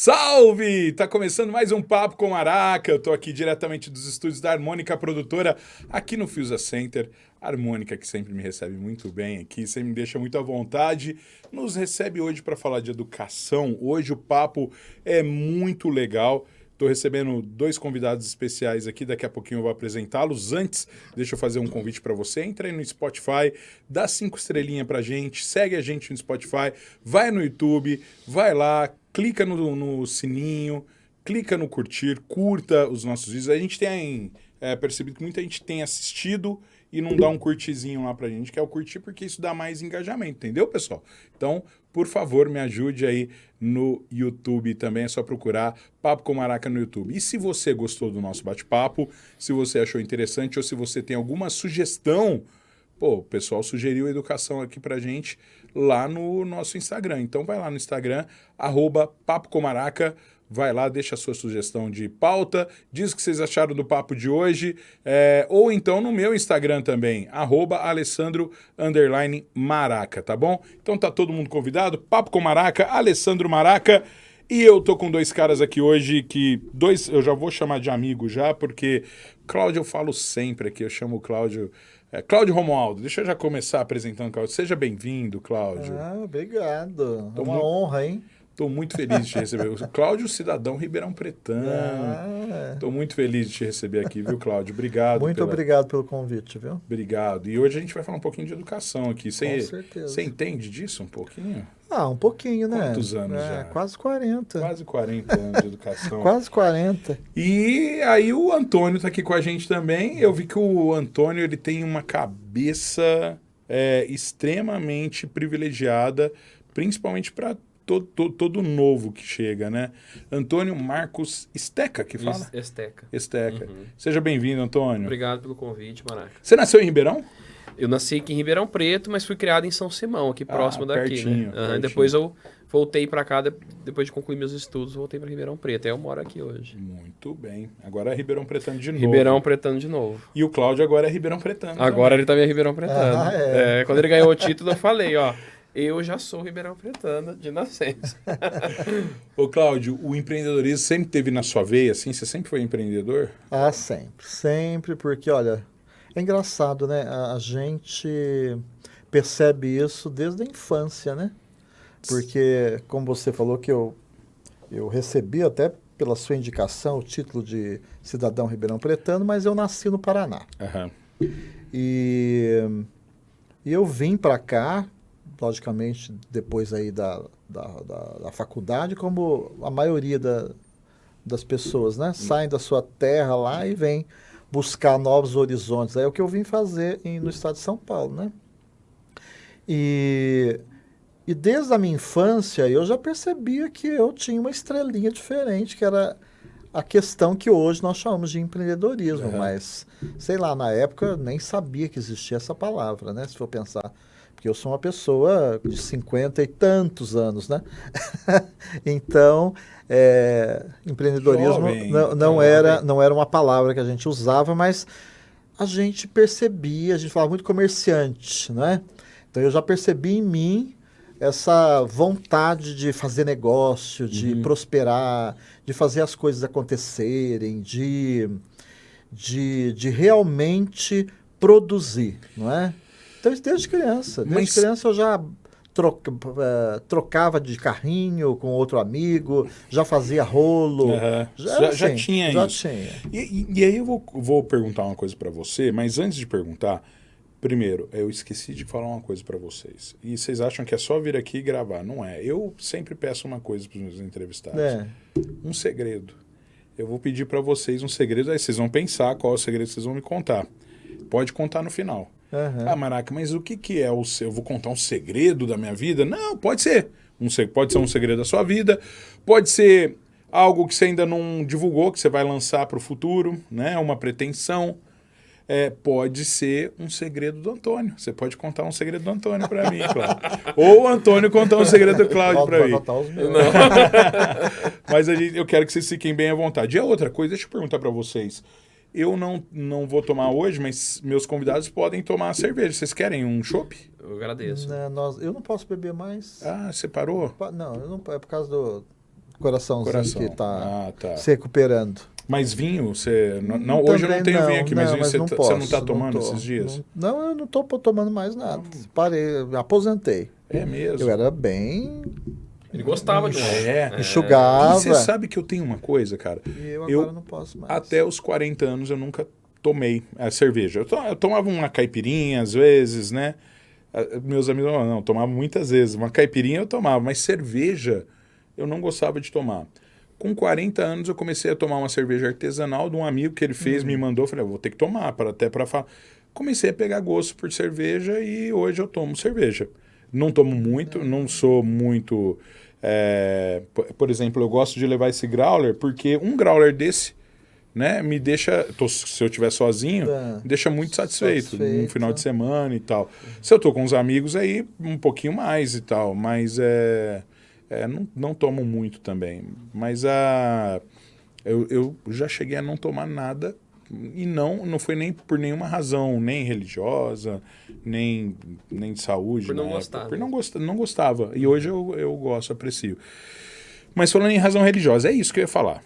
Salve! Tá começando mais um Papo com Maraca. Eu tô aqui diretamente dos estúdios da Harmônica Produtora, aqui no Fiusa Center. A Harmônica, que sempre me recebe muito bem aqui, sempre me deixa muito à vontade, nos recebe hoje para falar de educação. Hoje o papo é muito legal. Estou recebendo dois convidados especiais aqui, daqui a pouquinho eu vou apresentá-los. Antes, deixa eu fazer um convite para você. Entra aí no Spotify, dá 5 estrelinhas pra gente, segue a gente no Spotify, vai no YouTube, vai lá, clica no sininho, clica no curtir, curta os nossos vídeos. A gente tem percebido que muita gente tem assistido e não dá um curtizinho lá pra gente, que é o curtir, porque isso dá mais engajamento, entendeu, pessoal? Então, por favor, me ajude aí no YouTube também, é só procurar Papo com Maraca no YouTube. E se você gostou do nosso bate-papo, se você achou interessante ou se você tem alguma sugestão, o pessoal sugeriu educação aqui pra gente lá no nosso Instagram. Então vai lá no Instagram, @papocomaraca, vai lá, deixa a sua sugestão de pauta, diz o que vocês acharam do papo de hoje, ou então no meu Instagram também, @Alessandro_Maraca, tá bom? Então tá todo mundo convidado, Papo com Maraca, Alessandro Maraca, e eu tô com dois caras aqui hoje, eu já vou chamar de amigo já, porque Cláudio eu falo sempre aqui, eu chamo o Cláudio... Cláudio Romualdo, deixa eu já começar apresentando o Cláudio. Seja bem-vindo, Cláudio. Obrigado. É uma honra, hein? Estou muito feliz de te receber. Cláudio Cidadão Ribeirão Pretano. Estou muito feliz de te receber aqui, viu, Cláudio? Obrigado. Muito obrigado pelo convite, viu? Obrigado. E hoje a gente vai falar um pouquinho de educação aqui. Com certeza. Você entende disso um pouquinho? Um pouquinho, né? Quantos anos já? Quase 40. Quase 40 anos de educação. Quase 40. E aí o Antônio está aqui com a gente também. Eu vi que o Antônio ele tem uma cabeça extremamente privilegiada, principalmente para todo novo que chega, né? Antônio Marcos Esteca, que fala? Esteca. Uhum. Seja bem-vindo, Antônio. Obrigado pelo convite, Maraca. Você nasceu em Ribeirão? Eu nasci aqui em Ribeirão Preto, mas fui criado em São Simão, aqui próximo daqui, pertinho, né? pertinho. Depois eu voltei para cá, depois de concluir meus estudos, voltei para Ribeirão Preto. Aí eu moro aqui hoje. Muito bem. Agora é Ribeirão Pretano de novo. Ribeirão Pretano de novo. E o Cláudio agora é Ribeirão Pretano. Agora ele também é Ribeirão Pretano. É. Quando ele ganhou o título, eu falei, eu já sou Ribeirão Pretano de nascença. Ô, Cláudio, o empreendedorismo sempre teve na sua veia, assim? Você sempre foi empreendedor? Sempre. Sempre, porque, olha, é engraçado, né? A gente percebe isso desde a infância, né? Porque, como você falou, que eu recebi até pela sua indicação o título de cidadão ribeirão pretano, mas eu nasci no Paraná. Aham. E eu vim para cá, logicamente, depois aí da faculdade, como a maioria das pessoas, né? Saem da sua terra lá e vêm buscar novos horizontes. É o que eu vim fazer no estado de São Paulo, né? E desde a minha infância eu já percebia que eu tinha uma estrelinha diferente, que era a questão que hoje nós chamamos de empreendedorismo, mas, sei lá, na época eu nem sabia que existia essa palavra, né? Se for pensar. Porque eu sou uma pessoa de 50 e tantos anos, né? Então, empreendedorismo Jovem, não era uma palavra que a gente usava, mas a gente percebia, a gente falava muito comerciante, né? Então, eu já percebi em mim essa vontade de fazer negócio, de prosperar, de fazer as coisas acontecerem, de realmente produzir, não é? Então, desde criança. Desde criança eu já trocava de carrinho com outro amigo, já fazia rolo. Já tinha já isso. Tinha. E aí eu vou perguntar uma coisa para você, mas antes de perguntar, primeiro, eu esqueci de falar uma coisa para vocês. E vocês acham que é só vir aqui e gravar. Não é. Eu sempre peço uma coisa para os meus entrevistados. Um segredo. Eu vou pedir para vocês um segredo, aí vocês vão pensar qual é o segredo que vocês vão me contar. Pode contar no final. Maraca, mas o que é eu vou contar um segredo da minha vida? Não, pode ser. Pode ser um segredo da sua vida, pode ser algo que você ainda não divulgou, que você vai lançar para o futuro, né? Uma pretensão. Pode ser um segredo do Antônio. Você pode contar um segredo do Antônio para mim, Cláudio. Ou o Antônio contar um segredo do Cláudio para mim. Não. Mas eu quero que vocês fiquem bem à vontade. E a outra coisa, deixa eu perguntar para vocês. Eu não vou tomar hoje, mas meus convidados podem tomar cerveja. Vocês querem um chopp? Eu agradeço. Eu não posso beber mais. Ah, você parou? Não, eu não, é por causa do coraçãozinho que tá tá. se recuperando. Mas vinho, você... Não, hoje eu não tenho vinho aqui, mas vinho mas você não você posso, não tá tomando não tô. esses dias? Não, eu não tô tomando mais nada. Parei, aposentei. É mesmo? Eu era bem... Ele gostava de um. Enxugava. E você sabe que eu tenho uma coisa, cara. E eu agora não posso mais. Até os 40 anos eu nunca tomei a cerveja. Eu tomava uma caipirinha às vezes, né? Meus amigos não, tomavam muitas vezes. Uma caipirinha eu tomava, mas cerveja eu não gostava de tomar. Com 40 anos eu comecei a tomar uma cerveja artesanal de um amigo que ele fez, me mandou. Falei, vou ter que tomar, até para falar. Comecei a pegar gosto por cerveja e hoje eu tomo cerveja. Não tomo muito, não sou muito... por exemplo, eu gosto de levar esse growler porque um growler desse, né, me deixa... se eu estiver sozinho, me deixa muito satisfeito num final de semana e tal. Se eu tô com os amigos aí, um pouquinho mais e tal, mas não tomo muito também. Mas eu já cheguei a não tomar nada e não foi nem por nenhuma razão, nem religiosa, nem de saúde. Por não época, gostar. Por não gostava. E hoje eu gosto, aprecio. Mas falando em razão religiosa, é isso que eu ia falar.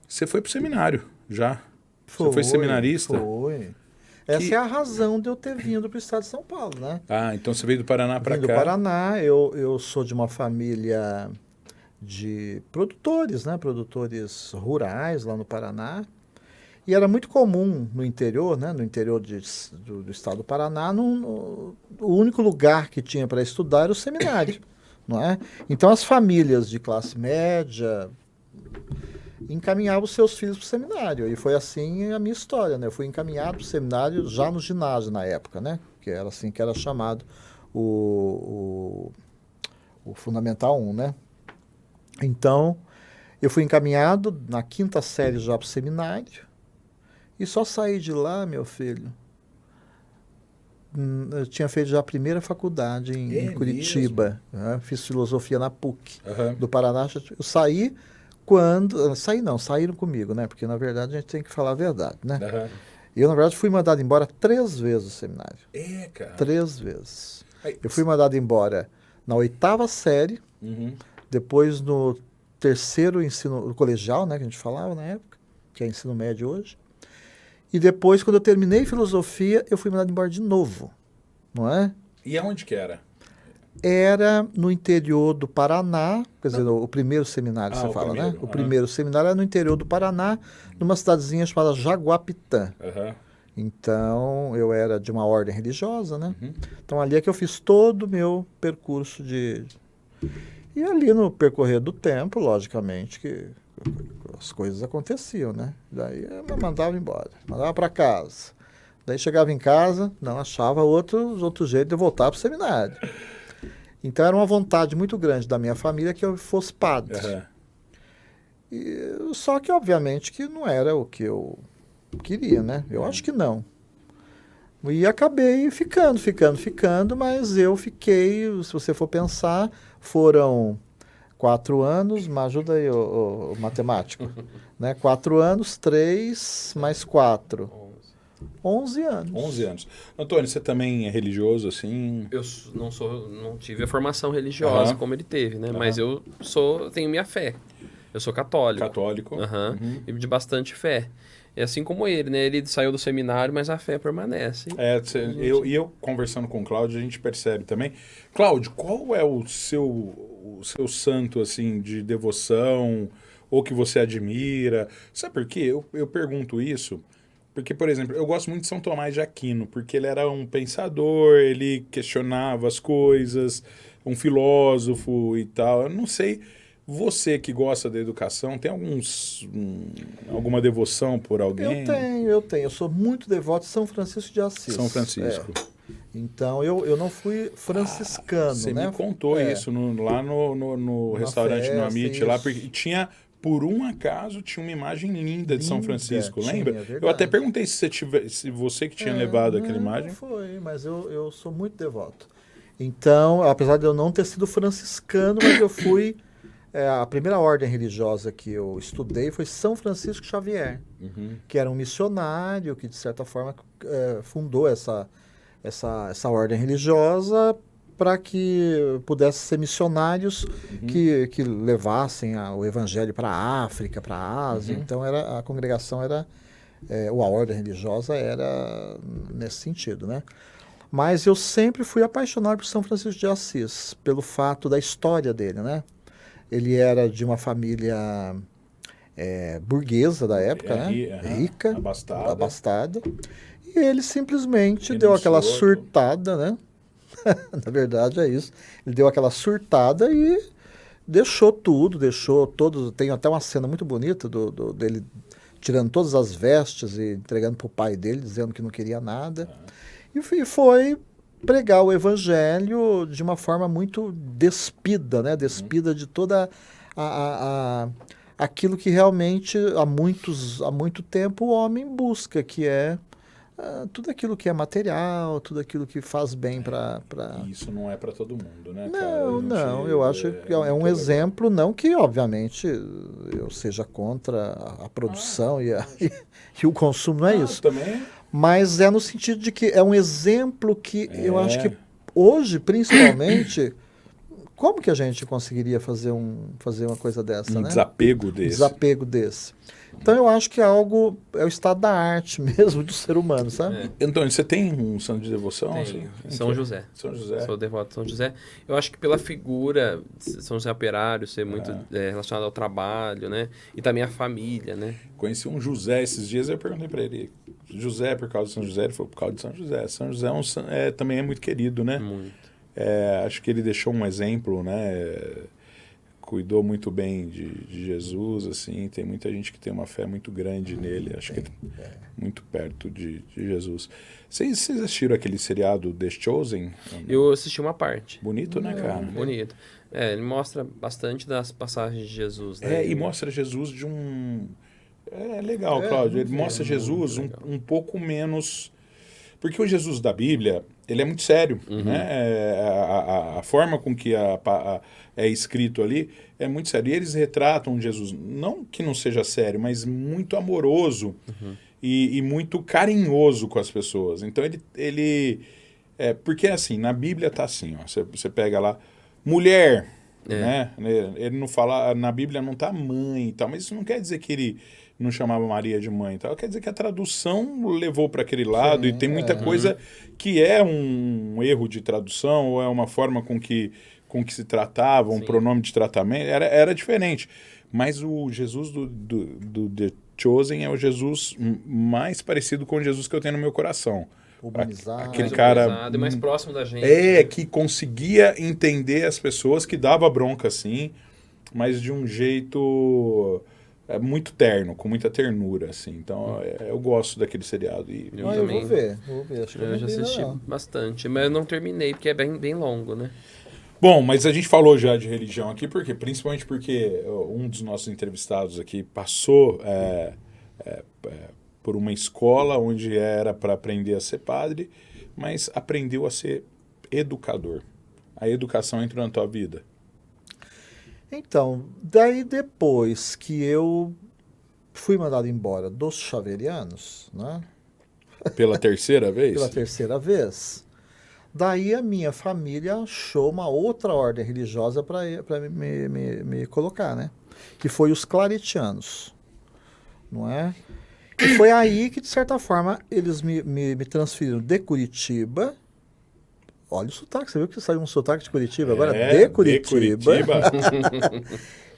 Você foi pro seminário já? Você foi seminarista? Foi. Essa é a razão de eu ter vindo para o estado de São Paulo, né? Ah, então você veio do Paraná para cá. Do Paraná, eu sou de uma família de produtores, né? Produtores rurais lá no Paraná. E era muito comum no interior, né? No interior do estado do Paraná, o único lugar que tinha para estudar era o seminário, não é? Então as famílias de classe média encaminhavam os seus filhos para o seminário. E foi assim a minha história, né? Eu fui encaminhado para o seminário já no ginásio na época, né? Que era assim que era chamado o Fundamental 1, né? Então, eu fui encaminhado na 5ª série já para o seminário e só saí de lá, meu filho. Eu tinha feito já a primeira faculdade em Curitiba. Né? Fiz filosofia na PUC do Paraná. Eu saí quando... saíram comigo, né? Porque, na verdade, a gente tem que falar a verdade, né? Eu, na verdade, fui mandado embora 3 vezes do seminário. Cara. 3 vezes. Eu fui mandado embora na 8ª série, depois no 3º ensino colegial, né? Que a gente falava na época, que é ensino médio hoje. E depois, quando eu terminei filosofia, eu fui mandado embora de novo, não é? E aonde que era? Era no interior do Paraná, quer dizer, o primeiro seminário, você fala, né? O primeiro seminário era no interior do Paraná, numa cidadezinha chamada Jaguapitã. Então, eu era de uma ordem religiosa, né? Então, ali é que eu fiz todo o meu percurso de... E ali no percorrer do tempo, logicamente, que as coisas aconteciam, né? Daí eu me mandava embora, mandava para casa. Daí chegava em casa, não achava outro jeito de eu voltar para o seminário. Então era uma vontade muito grande da minha família que eu fosse padre. Só que, obviamente, que não era o que eu queria, né? Eu acho que não. E acabei ficando, mas eu fiquei, se você for pensar, foram 4 anos, me ajuda aí, o matemático, né? 4 anos, 3 mais 4. 11 anos. 11 anos. Antônio, você também é religioso, assim? Eu não tive a formação religiosa como ele teve, né? Mas eu tenho minha fé. Eu sou católico. Católico. E de bastante fé. É assim como ele, né? Ele saiu do seminário, mas a fé permanece. Eu conversando com o Cláudio, a gente percebe também. Cláudio, qual é o seu santo, assim, de devoção, ou que você admira? Sabe por quê? Eu pergunto isso porque, por exemplo, eu gosto muito de São Tomás de Aquino, porque ele era um pensador, ele questionava as coisas, um filósofo e tal. Eu não sei... Você que gosta da educação, tem alguma devoção por alguém? Eu tenho. Eu sou muito devoto de São Francisco de Assis. São Francisco. Então, eu não fui franciscano, você né? me contou isso lá no restaurante, no Amit, lá, porque tinha, por um acaso, tinha uma imagem linda de São Francisco, lembra? Eu até perguntei se você que tinha levado aquela imagem. Não foi, mas eu sou muito devoto. Então, apesar de eu não ter sido franciscano, mas eu fui... a primeira ordem religiosa que eu estudei foi São Francisco Xavier, que era um missionário que, de certa forma, fundou essa ordem religiosa para que pudessem ser missionários que levassem o evangelho para a África, para a Ásia. Então a congregação era, ou a ordem religiosa era nesse sentido, né? Mas eu sempre fui apaixonado por São Francisco de Assis, pelo fato da história dele, né? Ele era de uma família burguesa da época, né? Rica, abastada. E ele simplesmente deu aquela surtada, né? Na verdade é isso. Ele deu aquela surtada e deixou tudo, deixou todos. Tem até uma cena muito bonita dele tirando todas as vestes e entregando para o pai dele, dizendo que não queria nada. E foi pregar o evangelho de uma forma muito despida, né? Despida de toda aquilo que realmente há muito tempo o homem busca, que é tudo aquilo que é material, tudo aquilo que faz bem para... Isso não é para todo mundo, né, Não, eu acho que é um exemplo, não que, obviamente, eu seja contra a produção e o consumo, não é isso. Também. Mas é no sentido de que é um exemplo que eu acho que hoje, principalmente, como que a gente conseguiria fazer uma coisa dessa, né? Desapego desse. Desapego desse. Então eu acho que é o estado da arte mesmo do ser humano, sabe? Então, você tem um santo de devoção? Assim? São José. São José. Sou devoto de São José. Eu acho que pela figura de São José Operário ser muito relacionado ao trabalho, né? E também à família, né? Conheci um José esses dias, eu perguntei para ele, José por causa de São José? Ele falou, por causa de São José. São José também é muito querido, né? Muito. Acho que ele deixou um exemplo, né? Cuidou muito bem de Jesus, assim, tem muita gente que tem uma fé muito grande nele, acho que muito perto de Jesus. Vocês assistiram aquele seriado The Chosen? Eu assisti uma parte. Bonito, né, cara? Bonito. Ele mostra bastante das passagens de Jesus, né? E mostra Jesus de um... É legal, Cláudio, ele mostra Jesus um pouco menos... Porque o Jesus da Bíblia, ele é muito sério, né? A forma com que é escrito ali é muito sério. E eles retratam Jesus, não que não seja sério, mas muito amoroso e muito carinhoso com as pessoas. Então porque assim, na Bíblia tá assim, ó, você pega lá, mulher, né? Ele não fala, na Bíblia não tá mãe e tal, mas isso não quer dizer que ele não chamava Maria de mãe e tal. Quer dizer que a tradução levou para aquele lado e tem muita coisa que é um erro de tradução ou é uma forma com que se tratava, um pronome de tratamento, era diferente. Mas o Jesus do The Chosen é o Jesus mais parecido com o Jesus que eu tenho no meu coração. Humanizado. Aquele cara e mais próximo da gente. Que conseguia entender as pessoas, que dava bronca assim, mas de um jeito... muito terno, com muita ternura, assim. Então, eu gosto daquele seriado. Eu também. Vou ver. Acho que eu já assisti bastante, mas eu não terminei, porque é bem longo, né? Bom, mas a gente falou já de religião aqui, principalmente porque um dos nossos entrevistados aqui passou por uma escola onde era para aprender a ser padre, mas aprendeu a ser educador. A educação entrou na tua vida? Então, daí depois que eu fui mandado embora dos Xaverianos, né? Pela terceira vez? Pela terceira vez. Daí a minha família achou uma outra ordem religiosa para me colocar, né? Que foi os claretianos, não é? E foi aí que, de certa forma, eles me transferiram de Curitiba. Olha o sotaque, você viu que saiu um sotaque de Curitiba agora? De Curitiba.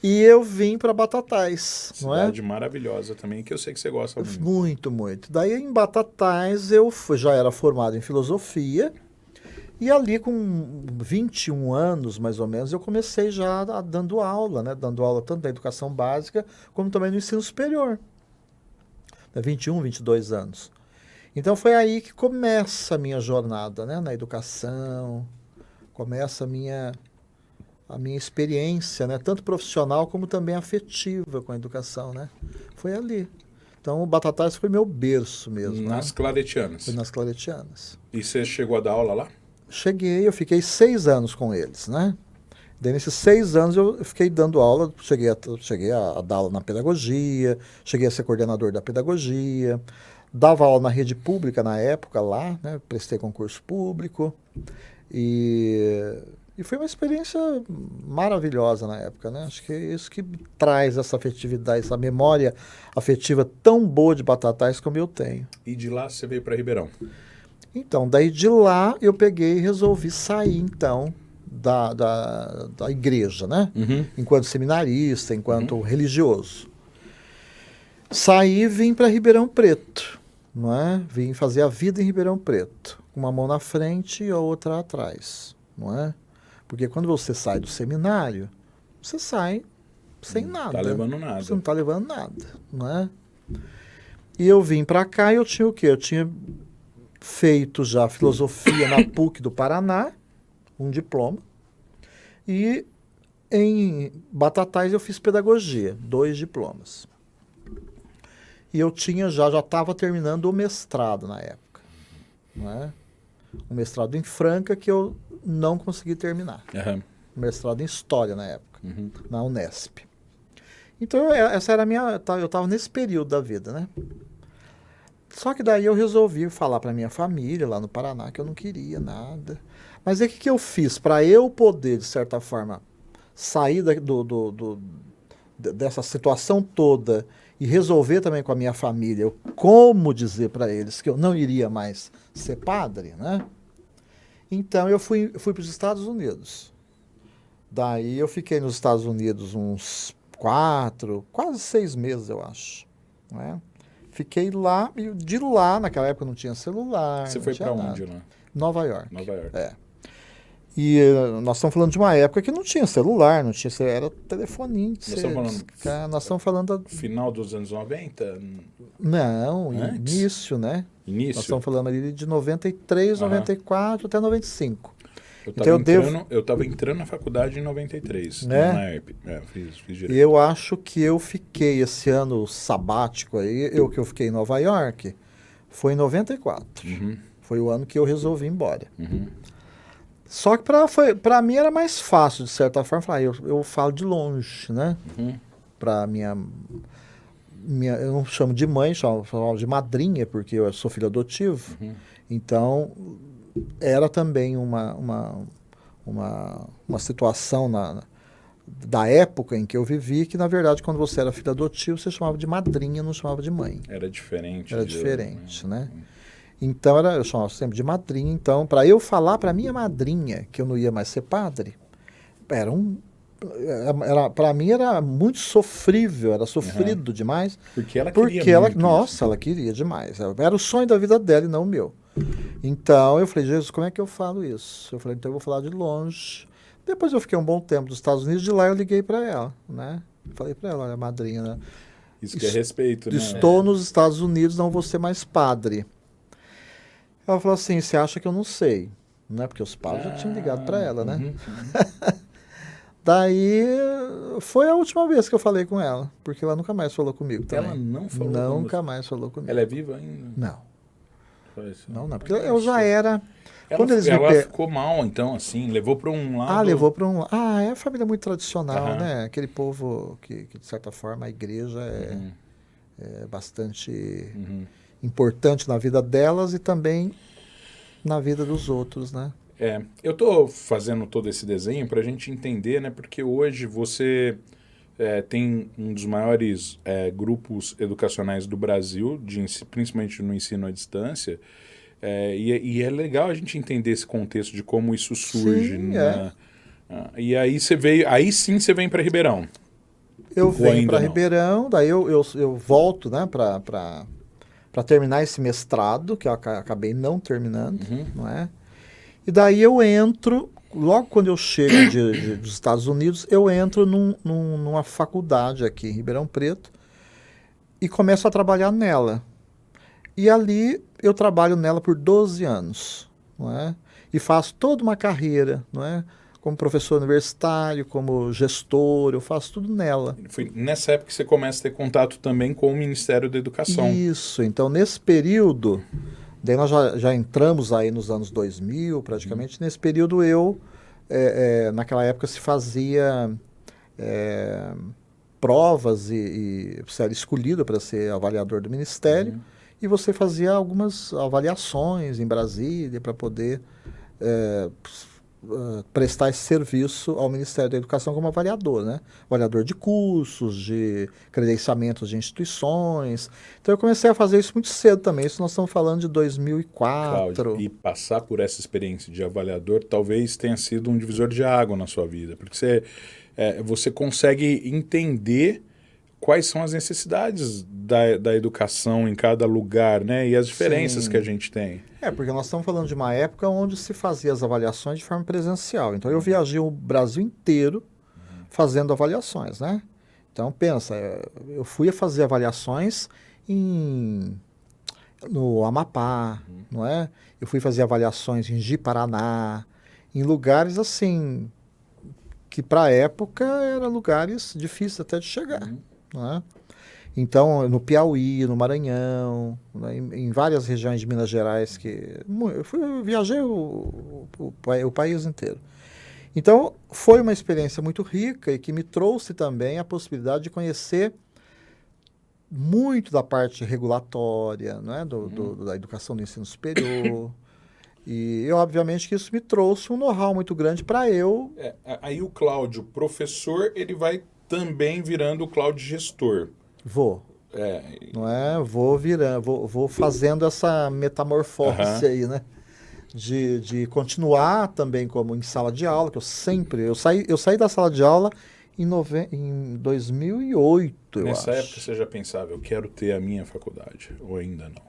E eu vim para Batatais. Cidade maravilhosa também, que eu sei que você gosta muito. Muito, muito. Daí em Batatais eu já era formado em filosofia. E ali com 21 anos, mais ou menos, eu comecei já dando aula, né? Dando aula tanto na educação básica, como também no ensino superior. 21, 22 anos. Então foi aí que começa a minha jornada, né? Na educação, começa a minha experiência, né? Tanto profissional como também afetiva com a educação, né? Foi ali. Então o Batatais foi meu berço mesmo. Nas Claretianas? Foi nas Claretianas. E você chegou a dar aula lá? Cheguei, eu fiquei 6 anos com eles, né? Daí, nesses 6 anos eu fiquei dando aula, cheguei a dar aula na pedagogia, cheguei a ser coordenador da pedagogia, dava aula na rede pública na época lá, né? Prestei concurso público. E foi uma experiência maravilhosa na época, né? Acho que é isso que traz essa afetividade, essa memória afetiva tão boa de Batatais como eu tenho. E de lá você veio para Ribeirão? Então, daí de lá eu peguei e resolvi sair, então, da igreja, né? Enquanto seminarista, enquanto religioso. Saí e vim para Ribeirão Preto, não é? Vim fazer a vida em Ribeirão Preto, com uma mão na frente e a outra atrás, não é? Porque quando você sai do seminário, você sai sem nada. Não tá levando nada. Você não está levando nada, não é? E eu vim para cá e eu tinha o quê? Eu tinha feito já filosofia na PUC do Paraná, um diploma, e em Batatais eu fiz pedagogia, 2 diplomas. E eu já estava terminando o mestrado na época, não é? Um mestrado em Franca que eu não consegui terminar. Um mestrado em História na época, na Unesp. Então, essa era a minha... Eu estava nesse período da vida, né? Só que daí eu resolvi falar para minha família lá no Paraná que eu não queria nada. Mas aí o que eu fiz? Para eu poder, de certa forma, sair dessa situação toda e resolver também com a minha família como dizer para eles que eu não iria mais ser padre, né? Então eu fui para os Estados Unidos. Daí eu fiquei nos Estados Unidos uns 4, quase 6 meses, eu acho, né? Fiquei lá, e de lá, naquela época não tinha celular. Você foi para onde lá? Nova York. Nova York. É. E nós estamos falando de uma época que não tinha celular, era telefoninho. Nós estamos falando... Final dos anos 90? Não, início, né? Início? Nós estamos falando ali de 93, 94 até 95. Eu estava entrando na faculdade em 93, né? Na ERP. Fiz direito. E eu acho que eu fiquei esse ano sabático aí, que eu fiquei em Nova York, foi em 94. Foi o ano que eu resolvi ir embora. Só que para mim era mais fácil, de certa forma, falar, eu falo de longe, né? Para minha... Eu não chamo de mãe, chamo de madrinha, porque eu sou filho adotivo. Então, era também uma situação da época em que eu vivi, que na verdade, quando você era filho adotivo, você chamava de madrinha, não chamava de mãe. Era diferente. Era diferente, né? Então, eu chamava sempre de madrinha. Então, para eu falar para minha madrinha que eu não ia mais ser padre, para mim era muito sofrível, era sofrido demais. Porque ela queria muito nossa, ela queria demais. Era o sonho da vida dela e não o meu. Então, eu falei, Jesus, como é que eu falo isso? Eu falei, então eu vou falar de longe. Depois eu fiquei um bom tempo nos Estados Unidos, de lá eu liguei para ela, né? Falei para ela, olha, madrinha, né? Isso que é respeito, né? Estou nos Estados Unidos, não vou ser mais padre. Ela falou assim, você acha que eu não sei? Né? Porque os pais já tinham ligado para ela, né? Daí, foi a última vez que eu falei com ela, porque ela nunca mais falou comigo também. Ela não falou Nunca mais falou comigo. Ela é viva ainda? Não. Não, porque Mas eu já era... Ela ficou mal, então, assim, levou para um lado... levou para um... é a família muito tradicional, né? Aquele povo que, de certa forma, a igreja é bastante importante na vida delas e também na vida dos outros, né? Eu estou fazendo todo esse desenho para a gente entender, né? Porque hoje você tem um dos maiores grupos educacionais do Brasil, principalmente no ensino à distância, e é legal a gente entender esse contexto de como isso surge. Sim, e aí sim você vem para Ribeirão. Eu venho para Ribeirão, daí eu volto, né, para terminar esse mestrado, que eu acabei não terminando, não é? E daí eu entro, logo quando eu chego dos Estados Unidos, eu entro numa faculdade aqui em Ribeirão Preto e começo a trabalhar nela. E ali eu trabalho nela por 12 anos, não é? E faço toda uma carreira, não é? Como professor universitário, como gestor, eu faço tudo nela. Foi nessa época que você começa a ter contato também com o Ministério da Educação. Isso, então nesse período... Daí nós já entramos aí nos anos 2000, praticamente. Nesse período naquela época se fazia provas e você era escolhido para ser avaliador do Ministério e você fazia algumas avaliações em Brasília para poder prestar esse serviço ao Ministério da Educação como avaliador, né? Avaliador de cursos, de credenciamentos de instituições. Então eu comecei a fazer isso muito cedo também. Isso nós estamos falando de 2004. Cláudio, e passar por essa experiência de avaliador talvez tenha sido um divisor de água na sua vida, porque você consegue entender quais são as necessidades da educação em cada lugar, né? E as diferenças Sim. que a gente tem. Porque nós estamos falando de uma época onde se fazia as avaliações de forma presencial. Então eu viajei o Brasil inteiro fazendo avaliações, né? Então pensa, eu fui a fazer avaliações no Amapá, não é? Eu fui fazer avaliações em Ji-Paraná, em lugares assim que para a época eram lugares difíceis até de chegar, não é? Então, no Piauí, no Maranhão, né, em várias regiões de Minas Gerais, eu viajei o país inteiro. Então, foi uma experiência muito rica e que me trouxe também a possibilidade de conhecer muito da parte regulatória, né, da educação do ensino superior. E, obviamente, que isso me trouxe um know-how muito grande para eu... Aí o Cláudio, professor, ele vai também virando o Cláudio gestor. Vou. Não é? Vou fazendo essa metamorfose aí, né? De continuar também como em sala de aula, que eu saí da sala de aula em 2008, eu acho. Nessa época você já pensava, eu quero ter a minha faculdade, ou ainda não?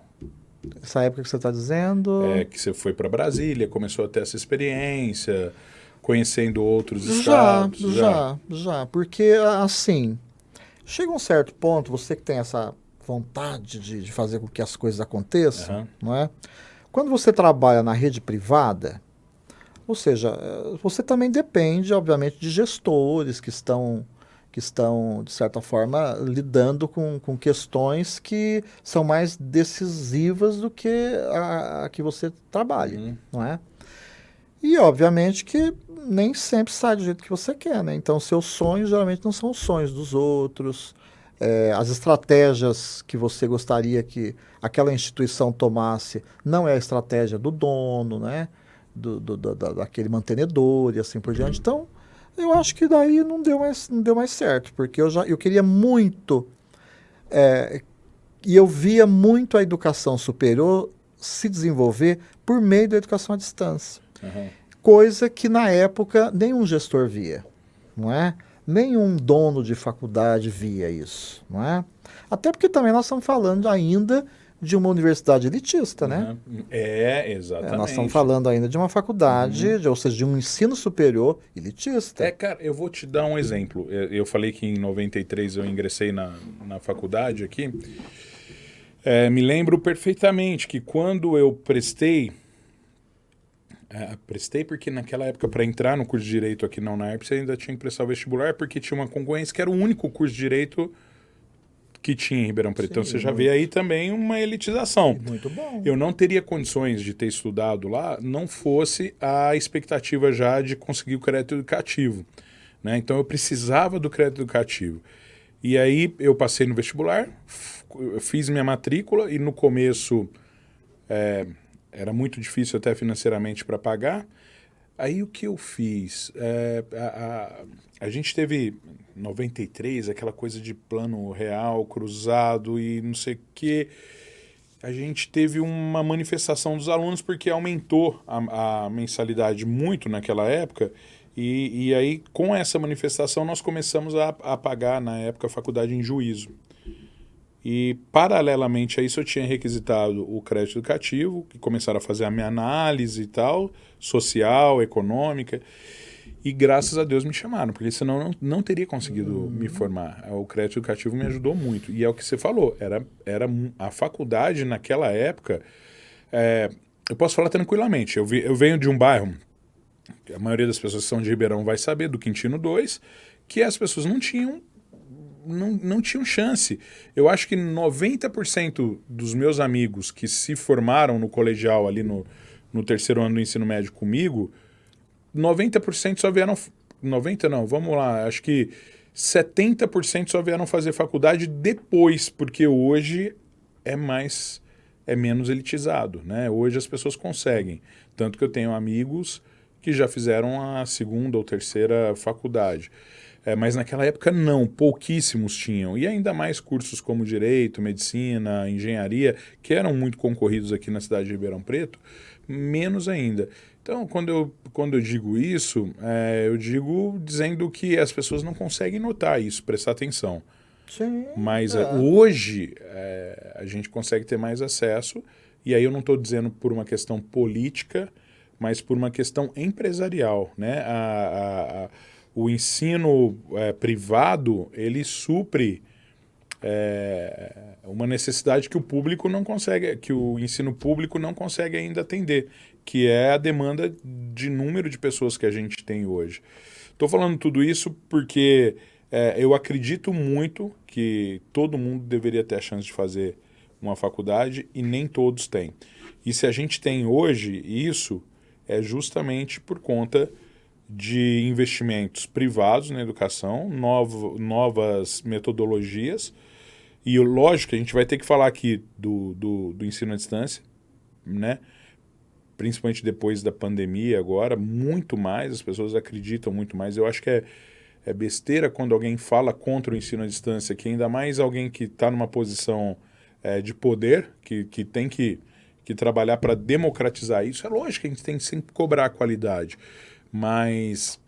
Essa época que você está dizendo... Que você foi para Brasília, começou a ter essa experiência, conhecendo outros estados. Já. Porque, assim... Chega um certo ponto, você que tem essa vontade de fazer com que as coisas aconteçam, não é? Quando você trabalha na rede privada, ou seja, você também depende, obviamente, de gestores que estão de certa forma, lidando com questões que são mais decisivas do que a que você trabalha, não é? E, obviamente, que nem sempre sai do jeito que você quer, né? Então, seus sonhos geralmente não são os sonhos dos outros. As estratégias que você gostaria que aquela instituição tomasse não é a estratégia do dono, né? Daquele mantenedor e assim por diante. Então, eu acho que daí não deu mais certo, porque eu queria muito... e eu via muito a educação superior se desenvolver por meio da educação à distância. Coisa que na época nenhum gestor via, não é? Nenhum dono de faculdade via isso, não é? Até porque também nós estamos falando ainda de uma universidade elitista, né? Exatamente. Nós estamos falando ainda de uma faculdade, ou seja, de um ensino superior elitista. Cara, eu vou te dar um exemplo. Eu falei que em 93 eu ingressei na faculdade aqui. Me lembro perfeitamente que quando eu prestei porque naquela época, para entrar no curso de Direito aqui na UNAERP, você ainda tinha que prestar o vestibular, porque tinha uma concorrência que era o único curso de Direito que tinha em Ribeirão Preto. Então você já vê aí também uma elitização. Muito bom. Eu não teria condições de ter estudado lá, não fosse a expectativa já de conseguir o crédito educativo, né? Então eu precisava do crédito educativo. E aí eu passei no vestibular, fiz minha matrícula e no começo... era muito difícil até financeiramente para pagar. Aí o que eu fiz? A gente teve, em 93, aquela coisa de plano real, cruzado e não sei o quê. A gente teve uma manifestação dos alunos porque aumentou a mensalidade muito naquela época. E aí, com essa manifestação, nós começamos a pagar, na época, a faculdade em juízo. E, paralelamente a isso, eu tinha requisitado o crédito educativo, que começaram a fazer a minha análise e tal, social, econômica, e graças a Deus me chamaram, porque senão eu não teria conseguido me formar. O crédito educativo me ajudou muito. E é o que você falou, era a faculdade naquela época, eu posso falar tranquilamente, eu venho de um bairro, a maioria das pessoas que são de Ribeirão vai saber, do Quintino 2, que as pessoas não tinham chance. Eu acho que 90% dos meus amigos que se formaram no colegial ali no terceiro ano do ensino médio comigo, 90% só vieram... 90 não, vamos lá, acho que 70% só vieram fazer faculdade depois, porque hoje é mais é menos elitizado, né? Hoje as pessoas conseguem, tanto que eu tenho amigos que já fizeram a segunda ou terceira faculdade. Mas naquela época não, pouquíssimos tinham. E ainda mais cursos como Direito, Medicina, Engenharia, que eram muito concorridos aqui na cidade de Ribeirão Preto, menos ainda. Então, quando eu digo isso, eu digo dizendo que as pessoas não conseguem notar isso, prestar atenção. Sim. Mas hoje a gente consegue ter mais acesso, e aí eu não estou dizendo por uma questão política, mas por uma questão empresarial, né? O ensino privado, ele supre uma necessidade que o público não consegue, que o ensino público não consegue ainda atender, que é a demanda de número de pessoas que a gente tem hoje. Estou falando tudo isso porque eu acredito muito que todo mundo deveria ter a chance de fazer uma faculdade e nem todos têm. E se a gente tem hoje isso, é justamente por conta de investimentos privados na educação, novas metodologias. E lógico que a gente vai ter que falar aqui do ensino à distância, né? Principalmente depois da pandemia agora, muito mais, as pessoas acreditam muito mais. Eu acho que é besteira quando alguém fala contra o ensino à distância, que ainda mais alguém que está numa posição de poder, que tem que trabalhar para democratizar isso. É lógico que a gente tem que sempre cobrar a qualidade, mas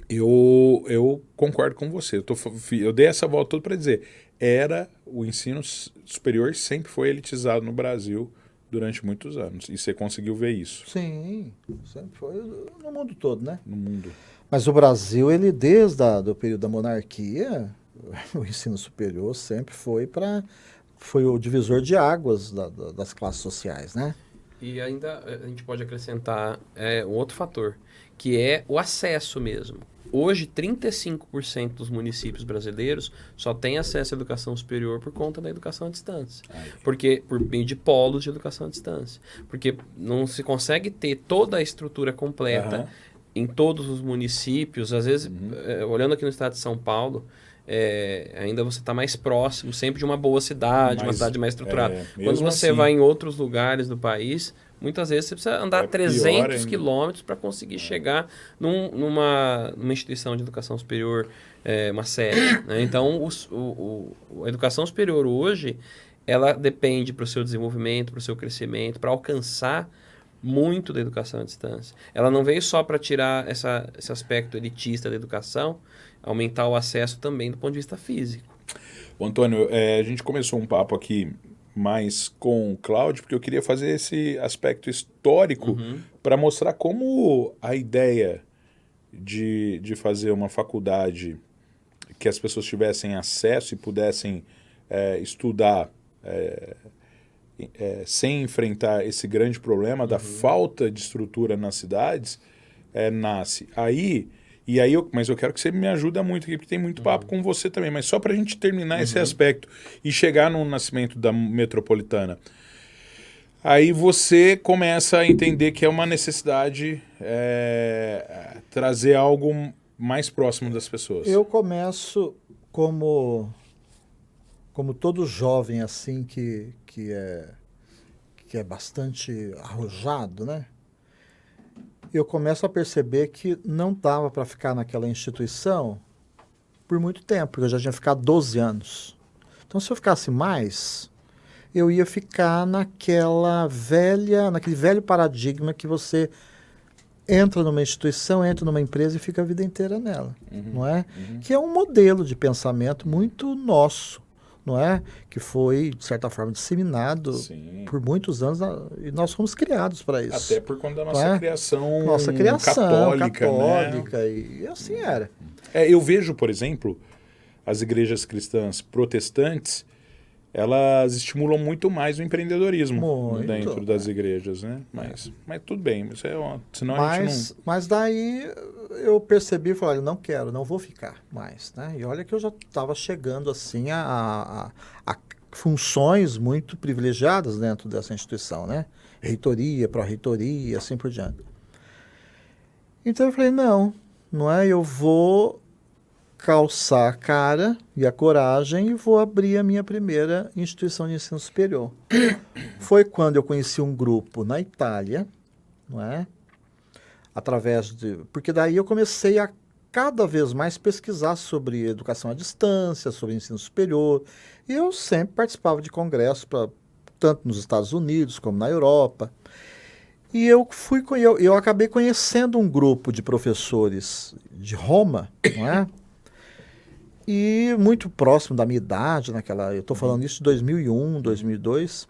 eu concordo com você. Eu dei essa volta toda para dizer, o ensino superior sempre foi elitizado no Brasil durante muitos anos, e você conseguiu ver isso. Sim, sempre foi no mundo todo, né? No mundo. Mas o Brasil, ele desde o período da monarquia, o ensino superior sempre foi o divisor de águas das classes sociais, né? E ainda a gente pode acrescentar um outro fator, que é o acesso mesmo. Hoje, 35% dos municípios brasileiros só têm acesso à educação superior por conta da educação à distância. Porque, por meio de polos de educação à distância. Porque não se consegue ter toda a estrutura completa em todos os municípios. Às vezes, olhando aqui no estado de São Paulo, ainda você está mais próximo sempre de uma boa cidade, uma cidade mais estruturada. Quando você vai em outros lugares do país, muitas vezes você precisa andar 300 quilômetros para conseguir chegar numa instituição de educação superior, uma sede. Né? Então, a educação superior hoje, ela depende para o seu desenvolvimento, para o seu crescimento, para alcançar muito da educação à distância. Ela não veio só para tirar esse aspecto elitista da educação, aumentar o acesso também do ponto de vista físico. Bom, Antônio, a gente começou um papo aqui mais com o Cláudio, porque eu queria fazer esse aspecto histórico para mostrar como a ideia de fazer uma faculdade que as pessoas tivessem acesso e pudessem estudar sem enfrentar esse grande problema da falta de estrutura nas cidades, nasce. Mas eu quero que você me ajude muito aqui, porque tem muito papo com você também, mas só para a gente terminar esse aspecto e chegar no nascimento da metropolitana. Aí você começa a entender que é uma necessidade trazer algo mais próximo das pessoas. Eu começo como todo jovem assim que é bastante arrojado, né? Eu começo a perceber que não dava para ficar naquela instituição por muito tempo, porque eu já tinha ficado 12 anos. Então, se eu ficasse mais, eu ia ficar naquele velho paradigma que você entra numa instituição, entra numa empresa e fica a vida inteira nela, não é? Que é um modelo de pensamento muito nosso, não é? Que foi, de certa forma, disseminado por muitos anos e nós fomos criados para isso. Até por conta da nossa criação católica, né? E assim era. Eu vejo, por exemplo, as igrejas cristãs protestantes, elas estimulam muito mais o empreendedorismo dentro das igrejas, né? Mas tudo bem, isso senão a gente não... Mas daí eu percebi e falei, não quero, não vou ficar mais, né? E olha que eu já estava chegando assim a funções muito privilegiadas dentro dessa instituição, né? Reitoria, pró-reitoria, assim por diante. Então eu falei, não é? Eu vou calçar a cara e a coragem e vou abrir a minha primeira instituição de ensino superior. Foi quando eu conheci um grupo na Itália, não é? Porque daí eu comecei a cada vez mais pesquisar sobre educação à distância, sobre ensino superior, e eu sempre participava de congressos, tanto nos Estados Unidos como na Europa. E eu acabei conhecendo um grupo de professores de Roma, não é? E muito próximo da minha idade, eu estou falando isso de 2001, 2002,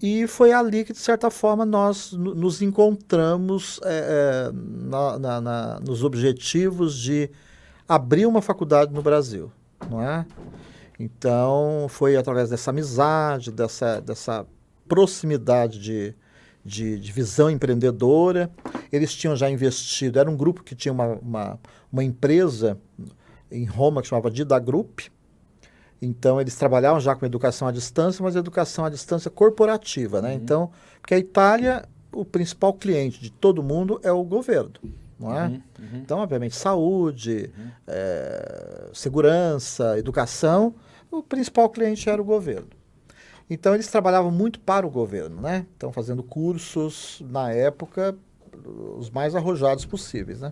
e foi ali que, de certa forma, nós nos encontramos nos objetivos de abrir uma faculdade no Brasil, não é? Então, foi através dessa amizade, dessa proximidade de visão empreendedora. Eles tinham já investido, era um grupo que tinha uma empresa em Roma que chamava Dida Group. Então, eles trabalhavam já com educação à distância, mas educação à distância corporativa, né? Então, porque a Itália, o principal cliente de todo mundo é o governo, não é? Então, obviamente, saúde, segurança, educação, o principal cliente era o governo. Então, eles trabalhavam muito para o governo, né? Então, fazendo cursos, na época, os mais arrojados possíveis, né?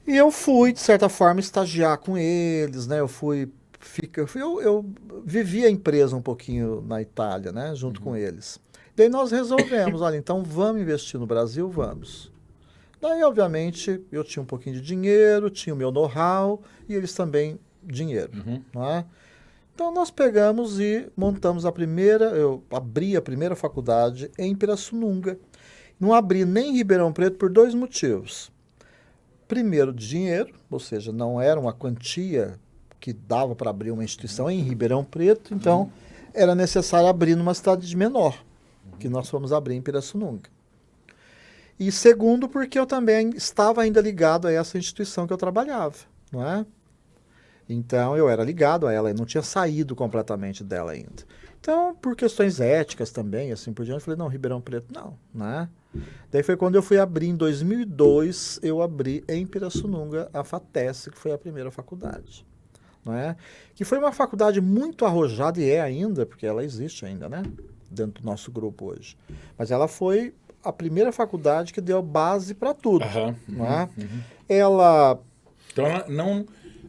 E eu fui, de certa forma, estagiar com eles, né? Eu vivi a empresa um pouquinho na Itália, né? Junto com eles. Daí nós resolvemos, olha, então vamos investir no Brasil? Vamos. Daí, obviamente, eu tinha um pouquinho de dinheiro, tinha o meu know-how e eles também dinheiro, não é? Então, nós pegamos e montamos eu abri a primeira faculdade em Pirassununga. Não abri nem em Ribeirão Preto por 2 motivos. Primeiro, dinheiro, ou seja, não era uma quantia que dava para abrir uma instituição em Ribeirão Preto, então era necessário abrir numa cidade menor, que nós fomos abrir em Pirassununga. E segundo, porque eu também estava ainda ligado a essa instituição que eu trabalhava, não é? Então, eu era ligado a ela, eu não tinha saído completamente dela ainda. Então, por questões éticas também, assim por diante, eu falei, não, Ribeirão Preto não, né? Daí foi quando eu fui abrir, em 2002, eu abri em Pirassununga a FATES, que foi a primeira faculdade, não é? Que foi uma faculdade muito arrojada, e é ainda, porque ela existe ainda, né? Dentro do nosso grupo hoje. Mas ela foi a primeira faculdade que deu base para tudo, não é? Ela... Então,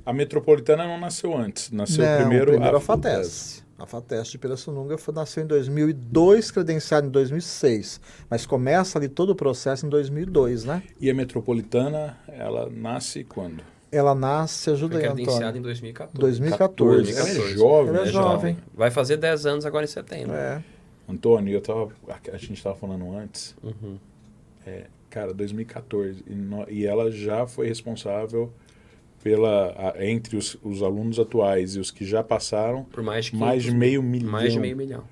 a Metropolitana não nasceu antes, nasceu Não, primeiro a FATES. A FATES de Pirassununga nasceu em 2002, credenciada em 2006. Mas começa ali todo o processo em 2002, né? E a Metropolitana, ela nasce quando? Ela nasce, ajuda aí, credenciada Antônio. em 2014. 2014. Ela é jovem. Ela é jovem. Vai fazer 10 anos agora em setembro. Antônio, a gente estava falando antes, cara, 2014, e ela já foi responsável entre os alunos atuais e os que já passaram, por mais de meio milhão. Mais de meio milhão.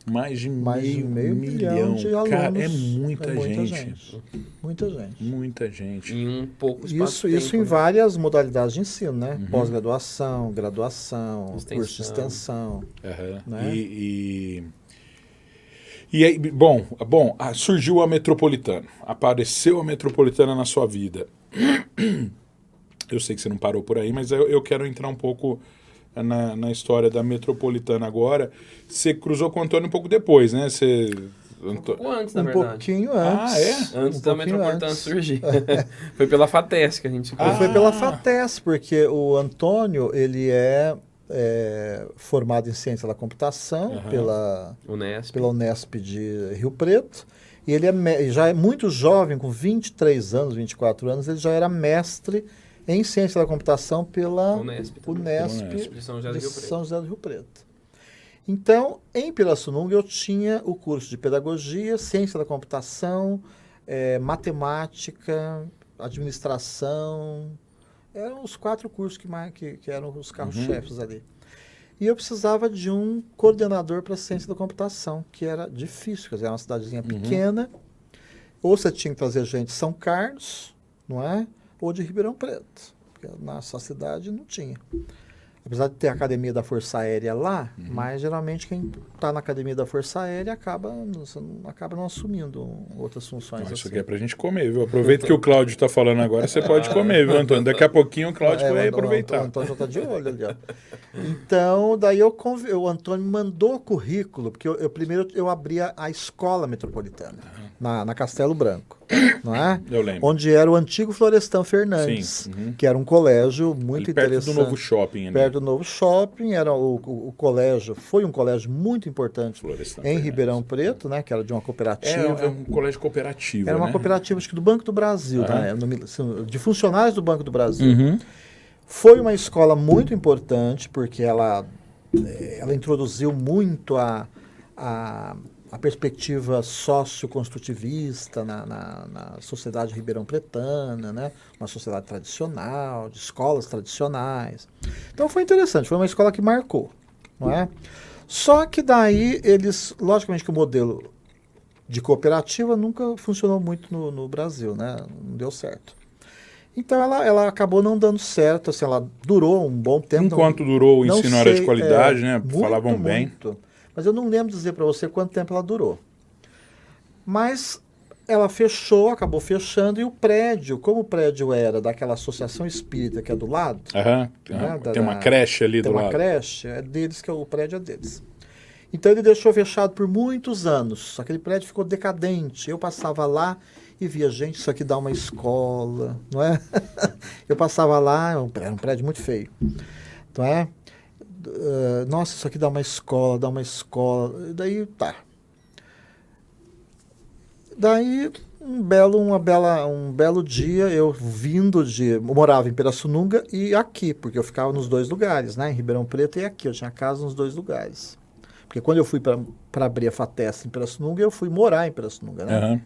Mais de meio milhão de alunos. Cara, é muita gente. Muita gente. Muita gente. Em um pouco espaço Isso em várias modalidades de ensino, né? Pós-graduação, graduação, curso de extensão. Né? E aí, bom, surgiu a Metropolitana. Apareceu a Metropolitana na sua vida. Eu sei que você não parou por aí, mas eu quero entrar um pouco na história da Metropolitana agora. Você cruzou com o Antônio um pouco depois, né? Um pouco antes, na Um verdade. pouquinho antes. Ah, é? Antes da Metropolitana surgir. Foi pela FATES que a gente... Foi pela FATES, porque o Antônio, ele é formado em Ciência da Computação pela Unesp de Rio Preto. E ele já é muito jovem, com 23 anos, 24 anos, ele já era mestre em Ciência da Computação pela Unesp de São José do Rio Preto. Então, em Pirassununga, eu tinha o curso de Pedagogia, Ciência da Computação, Matemática, Administração. Eram os 4 cursos que eram os carros-chefes ali. E eu precisava de um coordenador para Ciência da Computação, que era difícil, quer dizer, era uma cidadezinha pequena. Ou você tinha que trazer gente de São Carlos, não é? Ou de Ribeirão Preto, porque na nossa cidade não tinha. apesar de ter a Academia da Força Aérea lá, mas geralmente quem está na Academia da Força Aérea acaba não assumindo outras funções. Isso assim. aqui é pra gente comer, viu? Aproveita que o Cláudio tá falando agora, você pode comer, viu, Antônio? Daqui a pouquinho o Cláudio vai aproveitar. O Antônio já está de olho ali, ó. Então, daí o Antônio me mandou o currículo, porque primeiro eu abri a escola metropolitana, na Castelo Branco, não é? Eu lembro. Onde era o antigo Florestan Fernandes, Sim, que era um colégio muito ali perto interessante. do novo shopping. Ali. Perto do novo shopping, era o colégio, foi um colégio muito importante Florestan em Fernandes. Ribeirão Preto, né? Que era de uma cooperativa. É um colégio cooperativo, Era uma né? cooperativa, acho que do Banco do Brasil, né? De funcionários do Banco do Brasil. Uhum. Foi uma escola muito importante, porque ela introduziu muito a perspectiva socioconstrutivista na sociedade ribeirão-pretana, né? Uma sociedade tradicional, de escolas tradicionais. Então foi interessante, foi uma escola que marcou, não é? Só que daí eles, logicamente que o modelo de cooperativa nunca funcionou muito no Brasil, né? Não deu certo. Então ela acabou não dando certo, assim, ela durou um bom tempo. Enquanto durou o ensino área de qualidade, né? Muito, Falavam bem. muito. Mas eu não lembro dizer para você quanto tempo ela durou. Mas ela fechou, acabou fechando, e o prédio, como o prédio era daquela associação espírita que é do lado, Tem uma creche ali do lado. Tem uma creche, é deles, o prédio é deles. Então ele deixou fechado por muitos anos. Aquele prédio ficou decadente. Eu passava lá e via, gente, isso aqui dá uma escola, não é? Eu passava lá, era um prédio muito feio, não é? Nossa, isso aqui dá uma escola. Daí, tá. Daí, um belo dia, eu morava em Pirassununga e aqui, porque eu ficava nos dois lugares, né? Em Ribeirão Preto e aqui, eu tinha casa nos dois lugares. Porque quando eu fui para abrir a FATEST em Pirassununga, eu fui morar em Pirassununga, né? Uhum.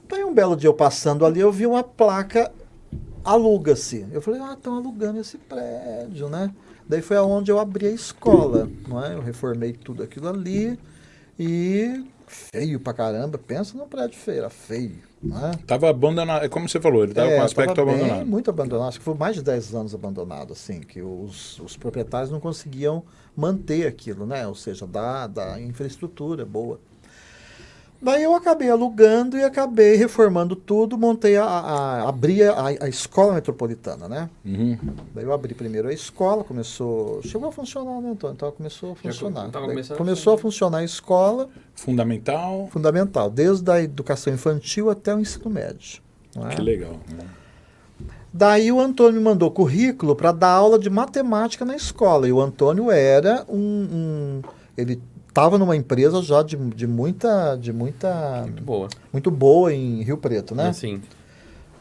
Daí um belo dia eu passando ali, eu vi uma placa, aluga-se. Eu falei, estão alugando esse prédio, né? Daí foi aonde eu abri a escola, não é? Eu reformei tudo aquilo ali e feio pra caramba. Pensa num prédio feio, era feio, não é? Tava abandonado, é como você falou, ele tava com aspecto tava abandonado. Muito abandonado, acho que foi mais de 10 anos abandonado, assim, que os proprietários não conseguiam manter aquilo, né? Ou seja, da infraestrutura boa. Daí eu acabei alugando e acabei reformando tudo, montei, abri a escola metropolitana, né? Uhum. Daí eu abri primeiro a escola, chegou a funcionar, né, Antônio? Então começou a funcionar. Começou a funcionar a escola. Fundamental, desde a educação infantil até o ensino médio. Não é? Que legal. Né? Daí o Antônio me mandou currículo para dar aula de matemática na escola. E o Antônio era ele estava numa empresa já de muito boa em Rio Preto, né? Sim.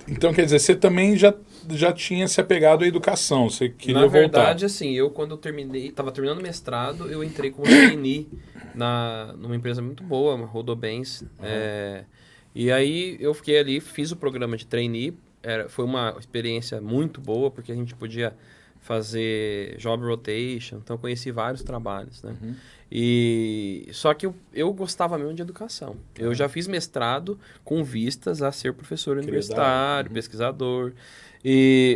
Então, quer dizer, você também já tinha se apegado à educação, você queria voltar. Na verdade, assim, eu quando eu estava terminando o mestrado, eu entrei como trainee numa empresa muito boa, uma Rodobens. E aí eu fiquei ali, fiz o programa de trainee, foi uma experiência muito boa, porque a gente podia fazer job rotation, então eu conheci vários trabalhos, né? Uhum. Só que eu gostava mesmo de educação. Eu já fiz mestrado com vistas a ser professor universitário, pesquisador,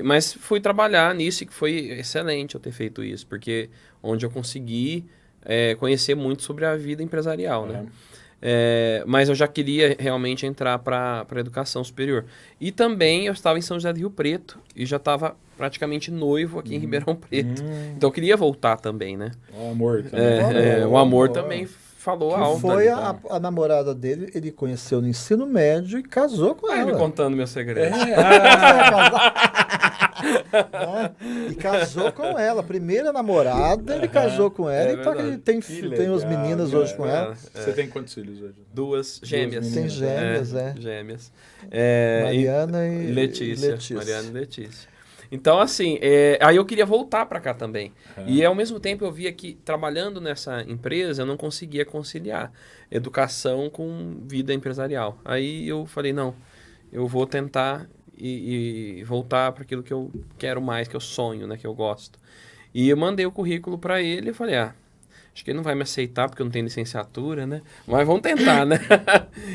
mas fui trabalhar nisso e que foi excelente eu ter feito isso, porque onde eu consegui conhecer muito sobre a vida empresarial, né? Mas eu já queria realmente entrar para a educação superior. E também eu estava em São José do Rio Preto e já estava praticamente noivo aqui em Ribeirão Preto. Então eu queria voltar também, né? O amor também. O amor também falou alto. Foi a namorada dele, ele conheceu no ensino médio e casou com ela. Me contando meu segredo. E casou com ela. Primeira namorada, ele casou com ela. Então ele tem as meninas hoje com ela. Você tem quantos filhos hoje? 2 gêmeas. Tem gêmeas, Gêmeas. Mariana e Letícia. Mariana e Letícia. Então, assim, aí eu queria voltar para cá também. E, ao mesmo tempo, eu via que, trabalhando nessa empresa, eu não conseguia conciliar educação com vida empresarial. Aí eu falei, não, eu vou tentar e voltar para aquilo que eu quero mais, que eu sonho, né, que eu gosto. E eu mandei o currículo para ele e falei, acho que ele não vai me aceitar porque eu não tenho licenciatura, né? Mas vamos tentar, né?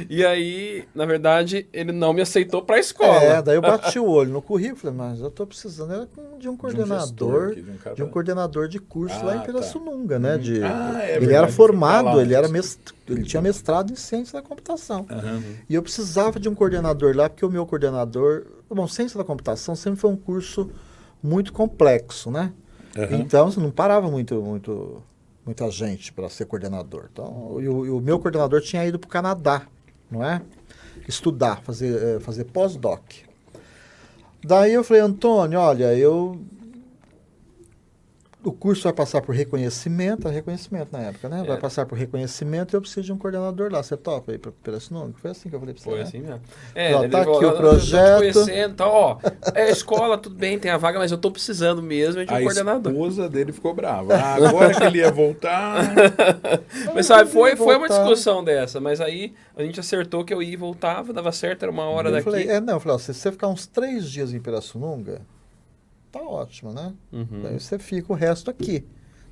E aí, na verdade, ele não me aceitou para a escola. Daí eu bati o olho no currículo, falei, mas eu estou precisando de um coordenador, de um coordenador de curso lá em Pirassununga, né? É Ele verdade, era formado, falar ele tinha mestrado em ciência da computação. Uhum. E eu precisava de um coordenador lá, porque o meu coordenador... Bom, ciência da computação sempre foi um curso muito complexo, né? Uhum. Então, você não parava muita gente para ser coordenador. Então, e o meu coordenador tinha ido para o Canadá, não é? Estudar, fazer pós-doc. Daí eu falei, Antônio, olha, o curso vai passar por reconhecimento na época, né? Vai passar por reconhecimento e eu preciso de um coordenador lá. Você topa aí para Pirassununga? Foi assim que eu falei para você. Foi né? assim mesmo. Ó, tá aqui o projeto. Eu tô te conhecendo, então, ó, escola, tudo bem, tem a vaga, mas eu tô precisando mesmo de um coordenador. A esposa dele ficou brava. Agora que ele ia voltar... Mas sabe, foi uma discussão dessa, mas aí a gente acertou que eu ia e voltava, dava certo, era uma hora daqui. Eu falei, ó, se você ficar uns 3 dias em Pirassununga, tá ótimo, né? Uhum. Daí você fica o resto aqui,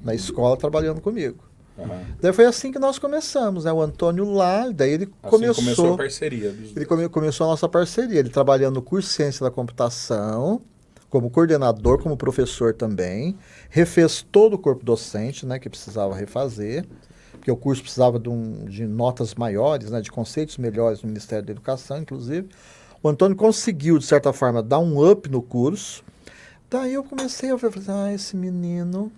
na escola, trabalhando comigo. Uhum. Daí foi assim que nós começamos, né? O Antônio lá, daí ele começou a parceria dos dois. Ele começou a nossa parceria, ele trabalhando no curso de Ciência da Computação, como coordenador, como professor também, refez todo o corpo docente, né? Que precisava refazer, porque o curso precisava de notas maiores, né? De conceitos melhores no Ministério da Educação, inclusive. O Antônio conseguiu, de certa forma, dar um up no curso. Daí eu comecei a falar, esse menino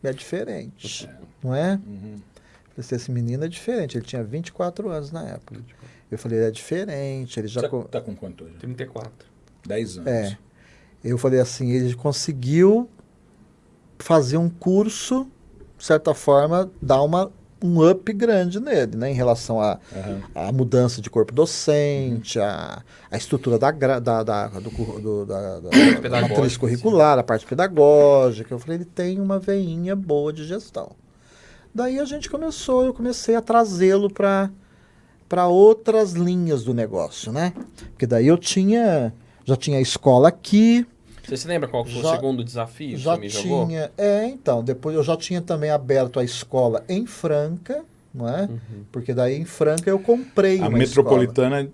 é diferente, não é? Uhum. Eu falei, esse menino é diferente, ele tinha 24 anos na época. Eu falei, ele é diferente, ele já... Tá com quanto hoje? 34. 10 anos. Eu falei assim, ele conseguiu fazer um curso, de certa forma, dar um up grande nele, né? Em relação à mudança de corpo docente, a estrutura da matriz curricular, a parte pedagógica. Eu falei, ele tem uma veinha boa de gestão. Daí eu comecei a trazê-lo para outras linhas do negócio, né? Porque daí já tinha a escola aqui. Você se lembra qual foi o segundo desafio que Já você me jogou? tinha, então, depois eu já tinha também aberto a escola em Franca, não é? Uhum. Porque daí em Franca eu comprei uma Metropolitana,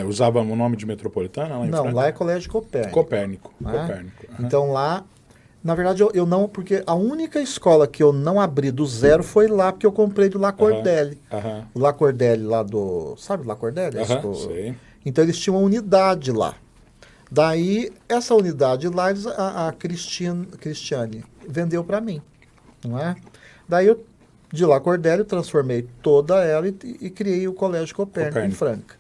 usava o nome de Metropolitana lá em Não, Franca? lá é Colégio Copérnico. Copérnico. Né? Uhum. Então lá, na verdade eu não, porque a única escola que eu não abri do zero foi lá, porque eu comprei do Lacordelli. Uhum. O Lacordelli lá sabe o Lacordelli? Sei. Então eles tinham uma unidade lá. Daí, essa unidade lá, a Cristiane vendeu para mim, não é? Daí, eu, de Lacordelli, transformei toda ela e criei o Colégio Copérnico em Franca,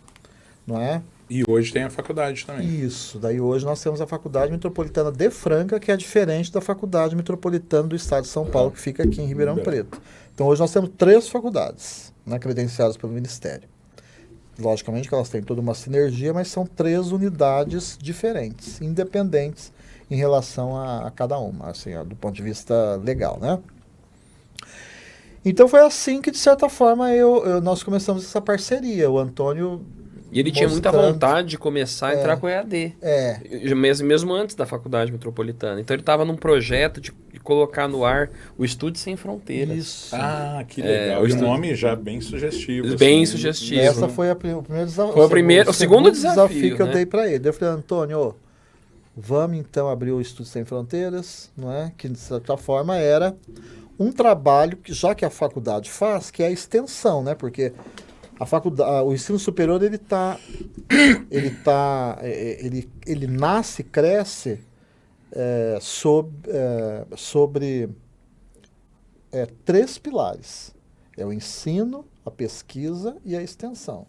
não é? E hoje tem a faculdade também. Isso. Daí, hoje, nós temos a Faculdade Metropolitana de Franca, que é diferente da Faculdade Metropolitana do Estado de São Paulo, que fica aqui em Ribeirão Preto. Então, hoje nós temos 3 faculdades, né, credenciadas pelo Ministério. Logicamente que elas têm toda uma sinergia, mas são 3 unidades diferentes, independentes em relação a cada uma, assim, do ponto de vista legal, né? Então foi assim que, de certa forma, nós começamos essa parceria. O Antônio... E ele tinha muita vontade de começar a entrar com o EAD. Mesmo antes da Faculdade Metropolitana. Então ele estava num projeto de colocar no ar o Estúdio Sem Fronteiras. Isso. Ah, que legal. E o nome já bem sugestivo. Bem assim. sugestivo. Essa foi o primeiro desafio. Foi o segundo desafio que eu né? dei para ele. Eu falei, Antônio, vamos então abrir o Estúdio Sem Fronteiras, não é? Que de certa forma era um trabalho que, já que a faculdade faz, que é a extensão, né? Porque a faculdade, o ensino superior, ele nasce e cresce sobre 3 pilares. É o ensino, a pesquisa e a extensão.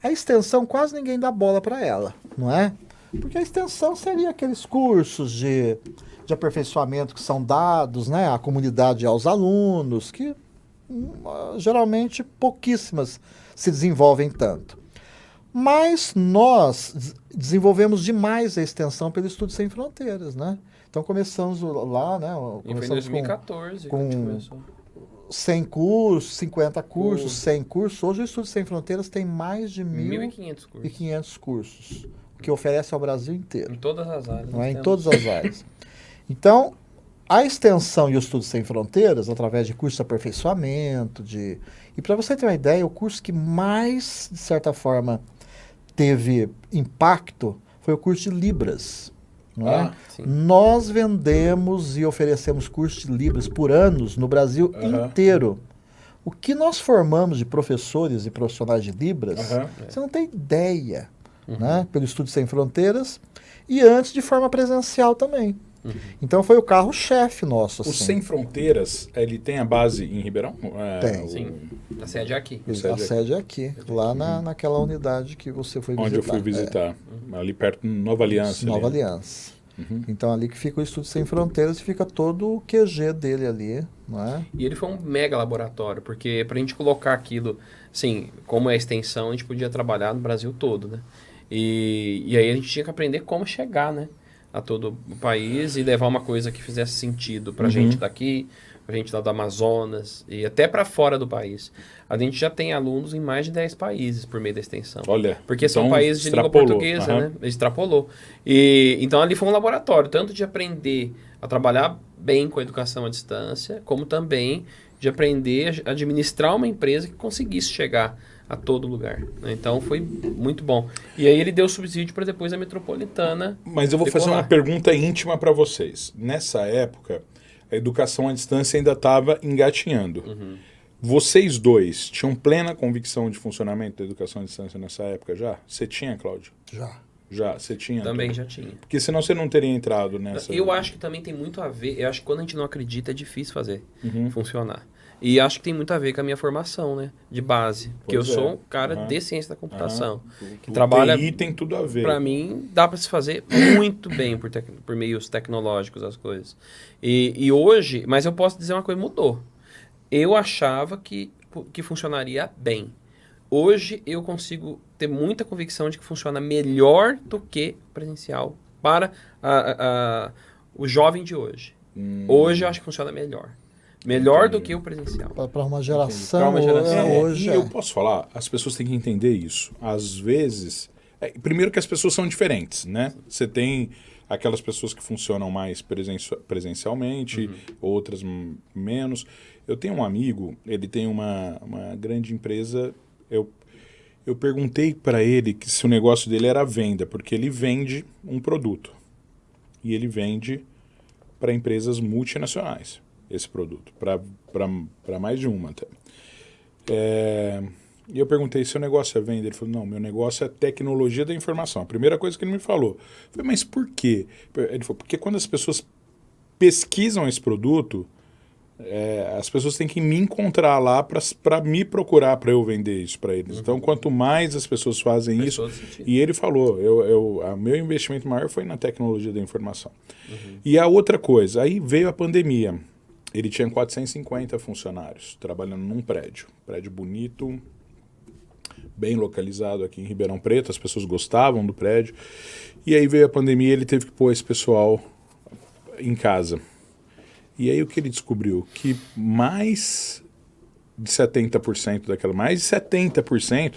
A extensão quase ninguém dá bola para ela, não é? Porque a extensão seria aqueles cursos de aperfeiçoamento que são dados, né, à comunidade e aos alunos, que geralmente pouquíssimas se desenvolvem tanto. Mas nós desenvolvemos demais a extensão pelo Estúdio Sem Fronteiras, né? Então começamos lá, né? E foi em 2014 que a gente começou. 100 cursos, 50 cursos, 100 cursos. Hoje o Estúdio Sem Fronteiras tem mais de 1.500 cursos, que oferece ao Brasil inteiro. Em todas as áreas. Não é? Em todas as áreas. Então, a extensão e o Estudo Sem Fronteiras, através de cursos de aperfeiçoamento, e para você ter uma ideia, o curso que mais, de certa forma, teve impacto foi o curso de Libras. Não é? Sim. Nós vendemos e oferecemos cursos de Libras por anos no Brasil inteiro. O que nós formamos de professores e profissionais de Libras, você não tem ideia, né? Pelo Estudo Sem Fronteiras e antes de forma presencial também. Então foi o carro-chefe nosso. O Sem Fronteiras, ele tem a base em Ribeirão? Tem. Sim, a sede é aqui. A sede é aqui, lá naquela unidade que você foi visitar. Onde eu fui visitar, ali perto de Nova Aliança. Nova Aliança. Então ali que fica o Estudo Sem Fronteiras e fica todo o QG dele ali, não é? E ele foi um mega laboratório, porque pra gente colocar aquilo, assim, como é a extensão, a gente podia trabalhar no Brasil todo, né? E aí a gente tinha que aprender como chegar, né? A todo o país e levar uma coisa que fizesse sentido pra gente daqui, pra gente lá do Amazonas e até pra fora do país. A gente já tem alunos em mais de 10 países por meio da extensão. Olha, porque são então países de língua extrapolou. portuguesa, né? Extrapolou. E então ali foi um laboratório, tanto de aprender a trabalhar bem com a educação à distância, como também de aprender a administrar uma empresa que conseguisse chegar a todo lugar, né? Então foi muito bom. E aí ele deu subsídio para depois a metropolitana. Mas eu vou fazer uma pergunta íntima para vocês. Nessa época, a educação à distância ainda estava engatinhando. Vocês dois tinham plena convicção de funcionamento da educação à distância nessa época já? Você tinha, Cláudio? Já, você tinha? Também já tinha. Porque senão você não teria entrado nessa... Eu acho que também tem muito a ver, eu acho que quando a gente não acredita é difícil fazer funcionar. E acho que tem muito a ver com a minha formação, né? De base. Porque eu sou um cara de ciência da computação. Que trabalha... TI tem tudo a ver. Para mim, dá para se fazer muito bem por meios tecnológicos as coisas. E hoje, mas eu posso dizer uma coisa, mudou. Eu achava que funcionaria bem. Hoje eu consigo ter muita convicção de que funciona melhor do que presencial para o jovem de hoje. Hoje eu acho que funciona melhor. Melhor do que o presencial. Para uma geração, hoje. E eu posso falar, as pessoas têm que entender isso. Às vezes, primeiro que as pessoas são diferentes, né? Você tem aquelas pessoas que funcionam mais presencialmente, outras menos. Eu tenho um amigo, ele tem uma grande empresa. Eu perguntei para ele se o negócio dele era venda, porque ele vende um produto. E ele vende para empresas multinacionais esse produto, para mais de uma até. E eu perguntei se o negócio é venda. Ele falou, não, meu negócio é tecnologia da informação. A primeira coisa que ele me falou. Eu falei, mas por quê? Ele falou, porque quando as pessoas pesquisam esse produto, as pessoas têm que me encontrar lá para me procurar para eu vender isso para eles. Então, quanto mais as pessoas fazem isso... E ele falou, o meu investimento maior foi na tecnologia da informação. E a outra coisa, aí veio a pandemia. Ele tinha 450 funcionários trabalhando num prédio bonito, bem localizado aqui em Ribeirão Preto, as pessoas gostavam do prédio. E aí veio a pandemia e ele teve que pôr esse pessoal em casa. E aí o que ele descobriu? Que mais de 70%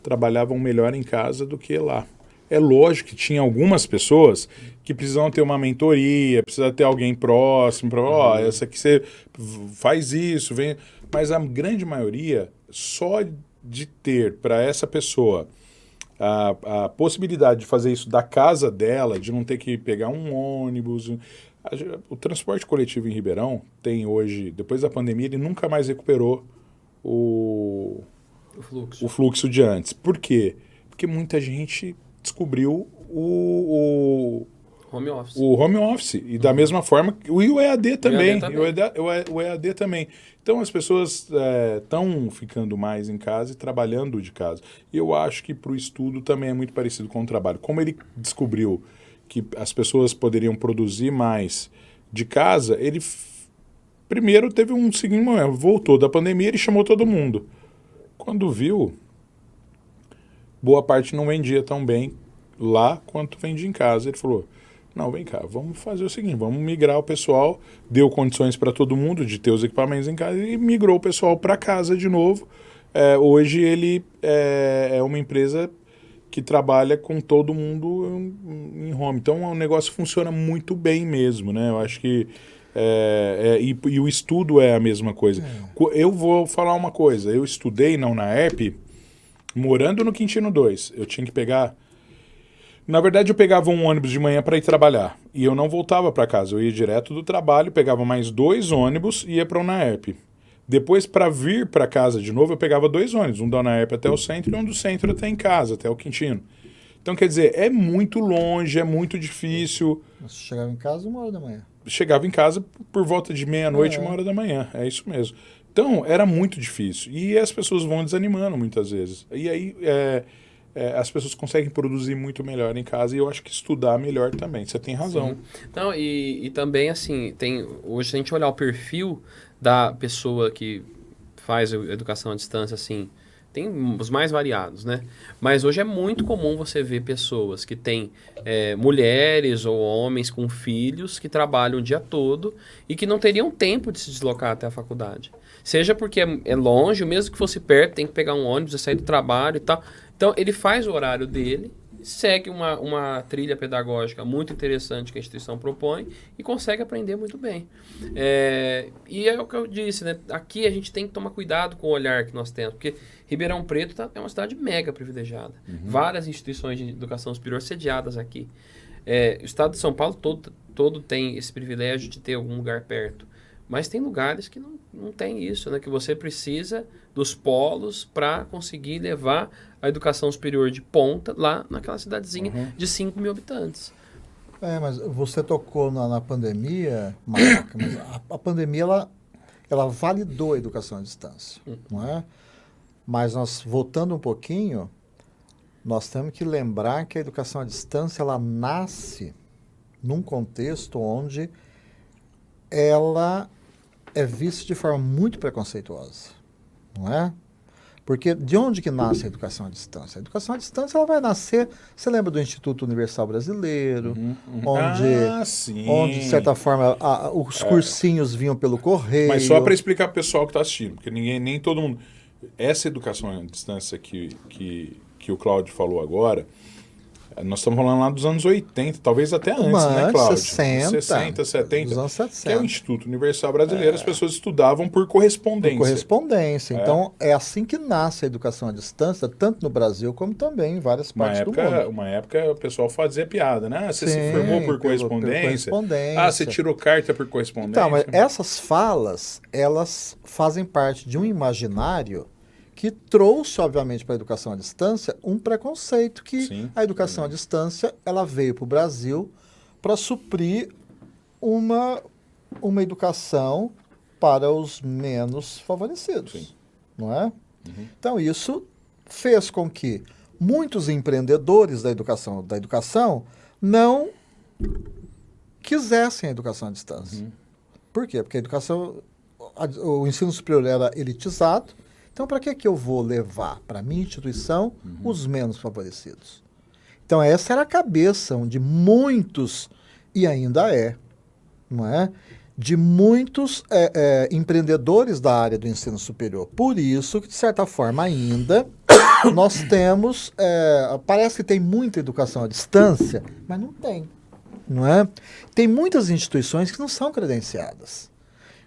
trabalhavam melhor em casa do que lá. É lógico que tinha algumas pessoas que precisavam ter uma mentoria, precisa ter alguém próximo para, essa aqui você faz isso, vem. Mas a grande maioria, só de ter para essa pessoa a possibilidade de fazer isso da casa dela, de não ter que pegar um ônibus. O transporte coletivo em Ribeirão tem hoje, depois da pandemia, ele nunca mais recuperou o fluxo de antes. Por quê? Porque muita gente descobriu o home office. E da mesma forma, o EAD também. O EAD também. Então as pessoas estão ficando mais em casa e trabalhando de casa. E eu acho que para o estudo também é muito parecido com o trabalho. Como ele descobriu que as pessoas poderiam produzir mais de casa, ele primeiro teve um seguinte momento, voltou da pandemia, ele chamou todo mundo. Quando viu, boa parte não vendia tão bem lá quanto vendia em casa. Ele falou, não, vem cá, vamos fazer o seguinte, vamos migrar o pessoal, deu condições para todo mundo de ter os equipamentos em casa e migrou o pessoal para casa de novo. Hoje ele é uma empresa que trabalha com todo mundo em home. Então o negócio funciona muito bem mesmo, né? Eu acho que E o estudo é a mesma coisa. Eu vou falar uma coisa. Eu estudei na UNAERP, morando no Quintino 2. Eu tinha que pegar... Na verdade, eu pegava um ônibus de manhã para ir trabalhar. E eu não voltava para casa. Eu ia direto do trabalho, pegava mais 2 ônibus e ia para a UNAERP. Depois, para vir para casa de novo, eu pegava 2 ônibus. Um da UNAERP até o centro e um do centro até em casa, até o Quintino. Então, quer dizer, é muito longe, é muito difícil. Você chegava em casa 1 hora da manhã. Chegava em casa por volta de meia-noite, 1 hora da manhã. É isso mesmo. Então, era muito difícil. E as pessoas vão desanimando muitas vezes. E aí, as pessoas conseguem produzir muito melhor em casa. E eu acho que estudar melhor também. Você tem razão. Não, e também, assim, hoje, se a gente olhar o perfil da pessoa que faz educação à distância, assim... Tem os mais variados, né? Mas hoje é muito comum você ver pessoas que têm mulheres ou homens com filhos que trabalham o dia todo e que não teriam tempo de se deslocar até a faculdade. Seja porque é longe, mesmo que fosse perto, tem que pegar um ônibus e sair do trabalho e tal. Então, ele faz o horário dele, segue uma trilha pedagógica muito interessante que a instituição propõe e consegue aprender muito bem. E é o que eu disse, né? Aqui a gente tem que tomar cuidado com o olhar que nós temos, porque Ribeirão Preto é uma cidade mega privilegiada. Várias instituições de educação superior sediadas aqui. O estado de São Paulo todo tem esse privilégio de ter algum lugar perto. Mas tem lugares que não tem isso, né? Que você precisa dos polos para conseguir levar a educação superior de ponta lá naquela cidadezinha de 5 mil habitantes. Mas você tocou na pandemia, Maraca, mas a pandemia ela validou a educação à distância, não é? Mas nós, voltando um pouquinho, nós temos que lembrar que a educação à distância ela nasce num contexto onde ela é vista de forma muito preconceituosa, não é? Porque de onde que nasce a educação à distância? A educação à distância ela vai nascer, você lembra do Instituto Universal Brasileiro, onde de certa forma, os cursinhos vinham pelo correio. Mas só para explicar para o pessoal que está assistindo, porque nem todo mundo... Essa educação à distância que o Cláudio falou agora, nós estamos falando lá dos anos 80, talvez até antes, né, Cláudio? 60, 70. Dos anos 70. Que é o Instituto Universal Brasileiro, as pessoas estudavam por correspondência. Por correspondência. Então, é assim que nasce a educação à distância, tanto no Brasil como também em várias partes do mundo. Uma época o pessoal fazia piada, né? Você se formou por correspondência. Você tirou carta por correspondência. Então, mas essas falas, elas fazem parte de um imaginário que trouxe, obviamente, para a educação à distância um preconceito que a educação à distância ela veio para o Brasil para suprir uma educação para os menos favorecidos, não é? Então, isso fez com que muitos empreendedores da educação não quisessem a educação à distância. Por quê? Porque o ensino superior era elitizado. Então, para que eu vou levar para a minha instituição os menos favorecidos? Então, essa era a cabeça de muitos, e ainda não é? De muitos empreendedores da área do ensino superior. Por isso que, de certa forma, ainda nós temos... parece que tem muita educação à distância, mas não tem. Não é? Tem muitas instituições que não são credenciadas.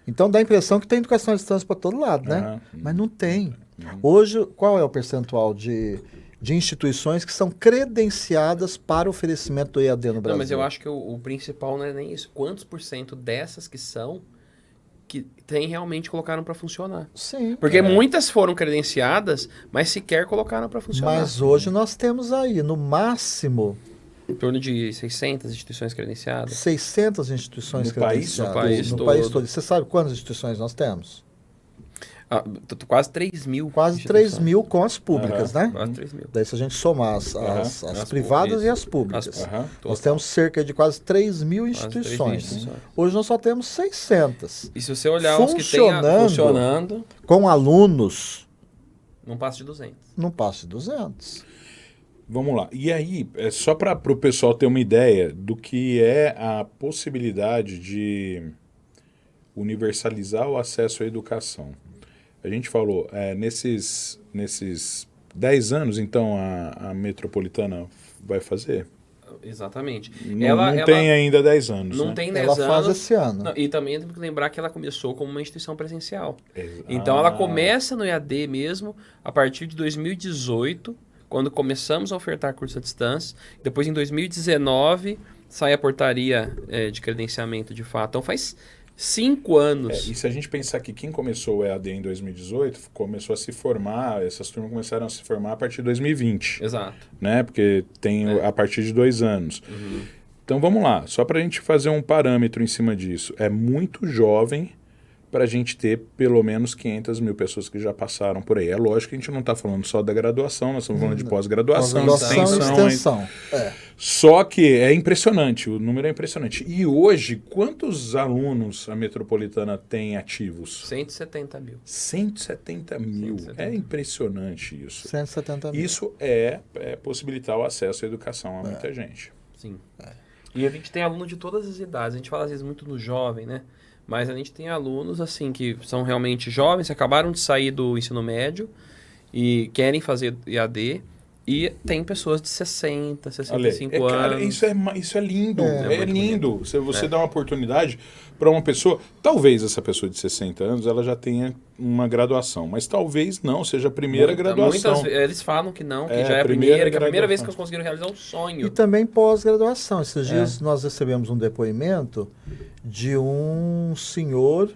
Então, dá a impressão que tem educação à distância para todo lado, né? Mas não tem. Hoje, qual é o percentual de instituições que são credenciadas para o oferecimento do EAD no Brasil? Não, mas eu acho que o principal não é nem isso. Quantos por cento dessas que realmente colocaram para funcionar? Sim. Porque muitas foram credenciadas, mas sequer colocaram para funcionar. Mas hoje nós temos aí, no máximo... Em torno de 600 instituições credenciadas. 600 instituições credenciadas. No país todo. Você sabe quantas instituições nós temos? Quase 3 mil. Quase 3 mil com as públicas, né? Quase 3 mil. Daí se a gente somar as privadas e as públicas. Nós temos cerca de quase 3 mil instituições. Hoje nós só temos 600. E se você olhar os que tem funcionando... Com alunos... Não passa de 200. Não passa de 200. Vamos lá. E aí, só para o pessoal ter uma ideia do que é a possibilidade de universalizar o acesso à educação. A gente falou, nesses 10 anos, então, a metropolitana vai fazer? Exatamente. Não tem ainda 10 anos, não né? tem 10 Ela anos. faz esse ano. Não, e também temos que lembrar que ela começou como uma instituição presencial. Então ela começa no EAD mesmo a partir de 2018, quando começamos a ofertar curso à distância. Depois, em 2019, sai a portaria de credenciamento de fato. Então faz 5 anos. E se a gente pensar que quem começou o EAD em 2018, começou a se formar, essas turmas começaram a se formar a partir de 2020. Exato. Né? Porque tem a partir de 2 anos. Uhum. Então vamos lá, só para a gente fazer um parâmetro em cima disso. É muito jovem para a gente ter pelo menos 500 mil pessoas que já passaram por aí. É lógico que a gente não está falando só da graduação, nós estamos falando de pós-graduação, extensão. Só que é impressionante, o número é impressionante. E hoje, quantos alunos a Metropolitana tem ativos? 170 mil. 170 mil. 170. É impressionante isso. 170 mil. Isso é possibilitar o acesso à educação a muita gente. Sim. E a gente tem aluno de todas as idades. A gente fala às vezes muito no jovem, né? Mas a gente tem alunos assim que são realmente jovens, acabaram de sair do ensino médio e querem fazer EAD. E tem pessoas de 60, 65 anos. Cara, isso é lindo. É lindo. Se você dá uma oportunidade para uma pessoa, talvez essa pessoa de 60 anos ela já tenha uma graduação, mas talvez não, seja a primeira graduação. Eles falam que não, que já é a primeira, que é a primeira vez que eles conseguiram realizar um sonho. E também pós-graduação. Esses dias nós recebemos um depoimento de um senhor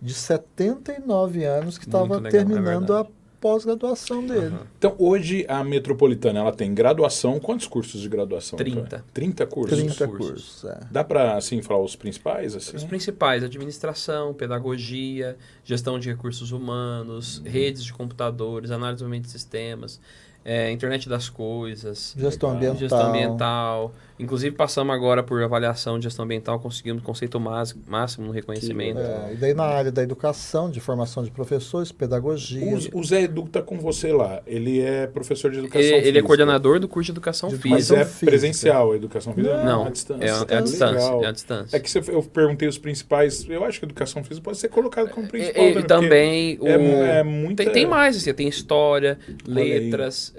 de 79 anos que estava terminando a pós-graduação dele. Então, hoje, a Metropolitana, ela tem graduação. Quantos cursos de graduação? 30. 30 cursos? 30 cursos. Dá para, assim, falar os principais? Assim? Os principais, administração, pedagogia, gestão de recursos humanos, redes de computadores, análise de desenvolvimento de sistemas, internet das coisas, gestão ambiental. Inclusive, passamos agora por avaliação de gestão ambiental, conseguimos conceito máximo no reconhecimento. E daí na área da educação, de formação de professores, pedagogia. O Zé Edu está com você lá. Ele é professor de educação física. Ele é coordenador do curso de educação física. Mas é presencial a educação física? Não, à distância. É à distância. É que eu perguntei os principais. Eu acho que a educação física pode ser colocada como principal. E também tem mais, assim, tem história, letras,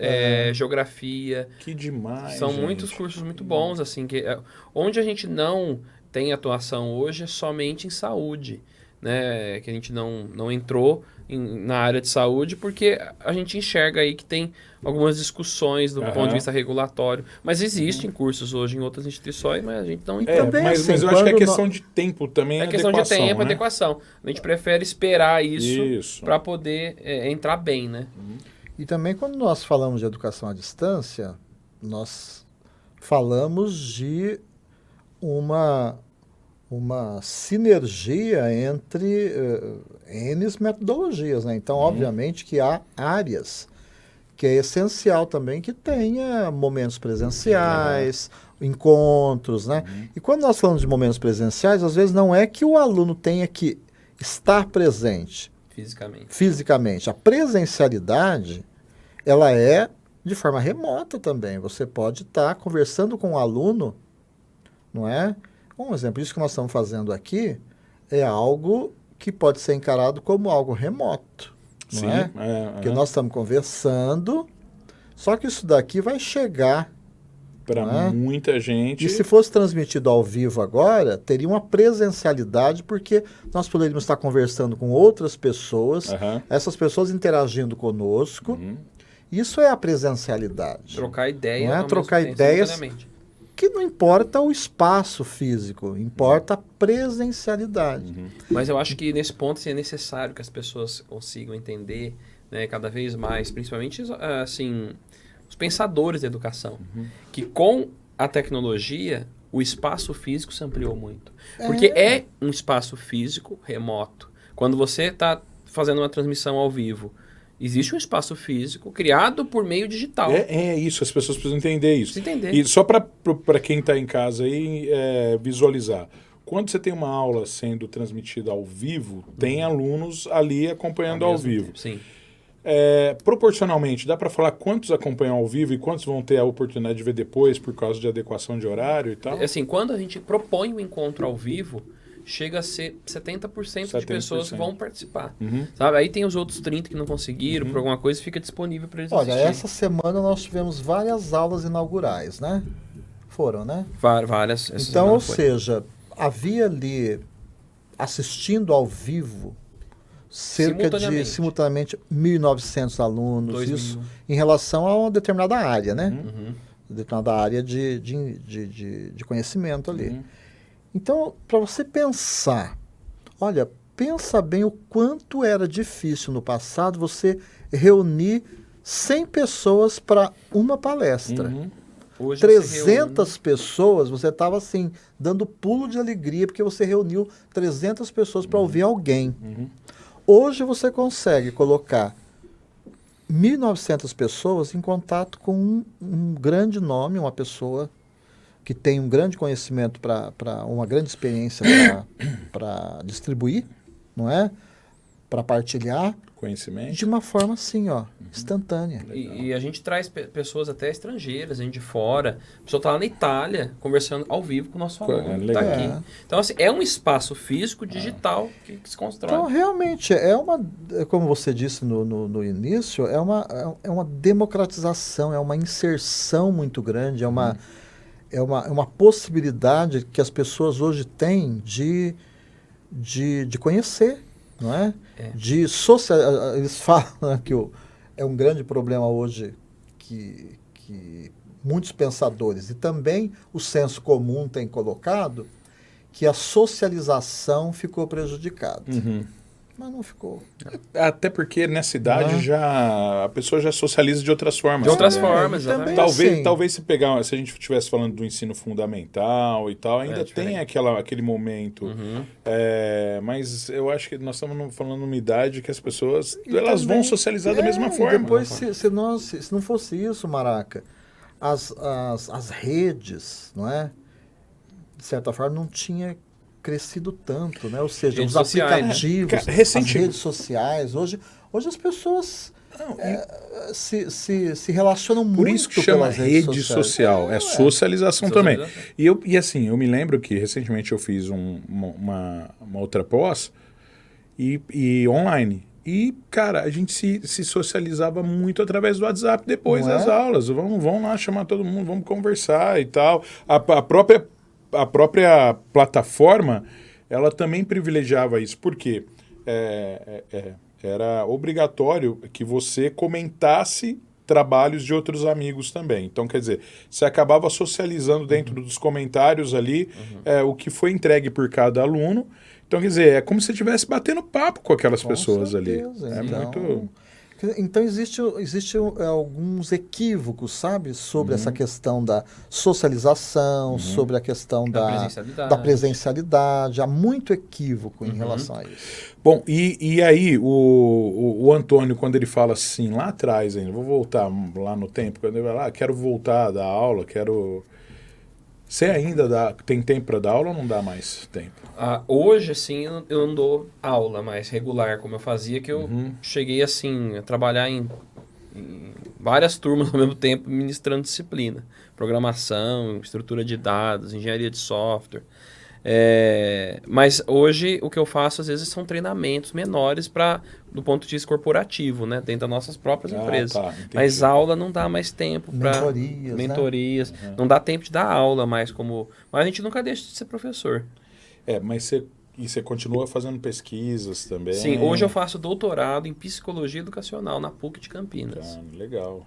geografia. Que demais. São muitos cursos muito bons, assim, que onde a gente não tem atuação hoje é somente em saúde, né? Que a gente não entrou na área de saúde porque a gente enxerga aí que tem algumas discussões do ponto de vista regulatório. Mas existem cursos hoje em outras instituições, mas a gente não entrou. Mas eu acho que é questão de tempo também. É questão de tempo, adequação. A gente prefere esperar isso. Para poder entrar bem, né? E também quando nós falamos de educação à distância, nós falamos de uma sinergia entre N metodologias, né? Então, obviamente que há áreas que é essencial também que tenha momentos presenciais, encontros, né? E quando nós falamos de momentos presenciais, às vezes não é que o aluno tenha que estar presente fisicamente. A presencialidade, ela é de forma remota também. Você pode estar conversando com o aluno, não é? Um exemplo, isso que nós estamos fazendo aqui é algo que pode ser encarado como algo remoto, não é? Porque nós estamos conversando, só que isso daqui vai chegar para muita gente. E se fosse transmitido ao vivo agora, teria uma presencialidade, porque nós poderíamos estar conversando com outras pessoas, essas pessoas interagindo conosco. Isso é a presencialidade. Trocar ideia. Não é? Trocar ideias. Que não importa o espaço físico, importa a presencialidade. Mas eu acho que nesse ponto é necessário que as pessoas consigam entender, né, cada vez mais, principalmente assim, os pensadores da educação, que com a tecnologia o espaço físico se ampliou muito. Porque é um espaço físico remoto. Quando você está fazendo uma transmissão ao vivo, existe um espaço físico criado por meio digital. É isso, as pessoas precisam entender isso. E só para quem está em casa aí visualizar. Quando você tem uma aula sendo transmitida ao vivo, tem alunos ali acompanhando ao vivo. Sim. Proporcionalmente, dá para falar quantos acompanham ao vivo e quantos vão ter a oportunidade de ver depois por causa de adequação de horário e tal? Assim, quando a gente propõe o encontro ao vivo, chega a ser 70% de pessoas que vão participar. Sabe? Aí tem os outros 30% que não conseguiram, por alguma coisa, fica disponível para eles assistirem. Essa semana nós tivemos várias aulas inaugurais, né? Foram, né? Várias. Essa Então, semana ou foi. seja, havia ali, assistindo ao vivo, cerca de, simultaneamente, 1.900 alunos, 2.000. isso em relação a uma determinada área, né? Uhum. Determinada área de conhecimento ali. Então, para você pensar, olha, pensa bem o quanto era difícil no passado você reunir 100 pessoas para uma palestra. Hoje 300 pessoas, você estava assim, dando pulo de alegria porque você reuniu 300 pessoas para ouvir alguém. Hoje você consegue colocar 1.900 pessoas em contato com um grande nome, uma pessoa que tem um grande conhecimento para uma grande experiência para distribuir, não é? Para partilhar. Conhecimento. De uma forma assim, ó, instantânea. E a gente traz pessoas até estrangeiras, gente de fora. A pessoa está lá na Itália, conversando ao vivo com o nosso aluno. Está aqui. Então, assim, é um espaço físico, digital, que se constrói. Então, realmente, como você disse no início, é uma democratização, é uma inserção muito grande, é uma possibilidade que as pessoas hoje têm de conhecer, não é? De social. Eles falam que é um grande problema hoje que muitos pensadores e também o senso comum tem colocado, que a socialização ficou prejudicada. Mas não ficou. Até porque nessa idade a pessoa já socializa de outras formas. De outras formas, também talvez se a gente estivesse falando do ensino fundamental e tal, ainda tem aquele momento. Mas eu acho que nós estamos falando numa idade que as pessoas elas vão socializar da mesma forma. E depois, se não fosse isso, Maraca, as redes, não é? De certa forma, não tinha crescido tanto, né? Ou seja, os aplicativos, as redes sociais. Hoje as pessoas se relacionam muito. Por isso que chama rede social. É socialização também. E assim, eu me lembro que recentemente eu fiz uma outra pós e online. E, cara, a gente se socializava muito através do WhatsApp depois das aulas. Vamos lá chamar todo mundo, vamos conversar e tal. A própria plataforma, ela também privilegiava isso. Por quê? Era obrigatório que você comentasse trabalhos de outros amigos também. Então, quer dizer, você acabava socializando dentro dos comentários ali o que foi entregue por cada aluno. Então, quer dizer, é como se você estivesse batendo papo com aquelas pessoas certeza. Ali. Muito... Então, existe alguns equívocos, sabe? Sobre essa questão da socialização, sobre a questão da presencialidade. Há muito equívoco em relação a isso. Bom, e aí o Antônio, quando ele fala assim, lá atrás ainda, vou voltar lá no tempo, quando ele vai lá, quero voltar da aula, Você ainda tem tempo para dar aula ou não dá mais tempo? Hoje, assim, eu não dou aula mais regular, como eu fazia, que eu cheguei, assim, a trabalhar em várias turmas ao mesmo tempo, ministrando disciplina. Programação, estrutura de dados, engenharia de software. Mas hoje, o que eu faço, às vezes, são treinamentos menores do ponto de vista corporativo, né? Dentro das nossas próprias empresas. Mas aula não dá mais tempo para mentorias. Né? Não dá tempo de dar aula mais como... Mas a gente nunca deixa de ser professor. Mas você continua fazendo pesquisas também? Sim, hoje eu faço doutorado em psicologia educacional na PUC de Campinas. Legal.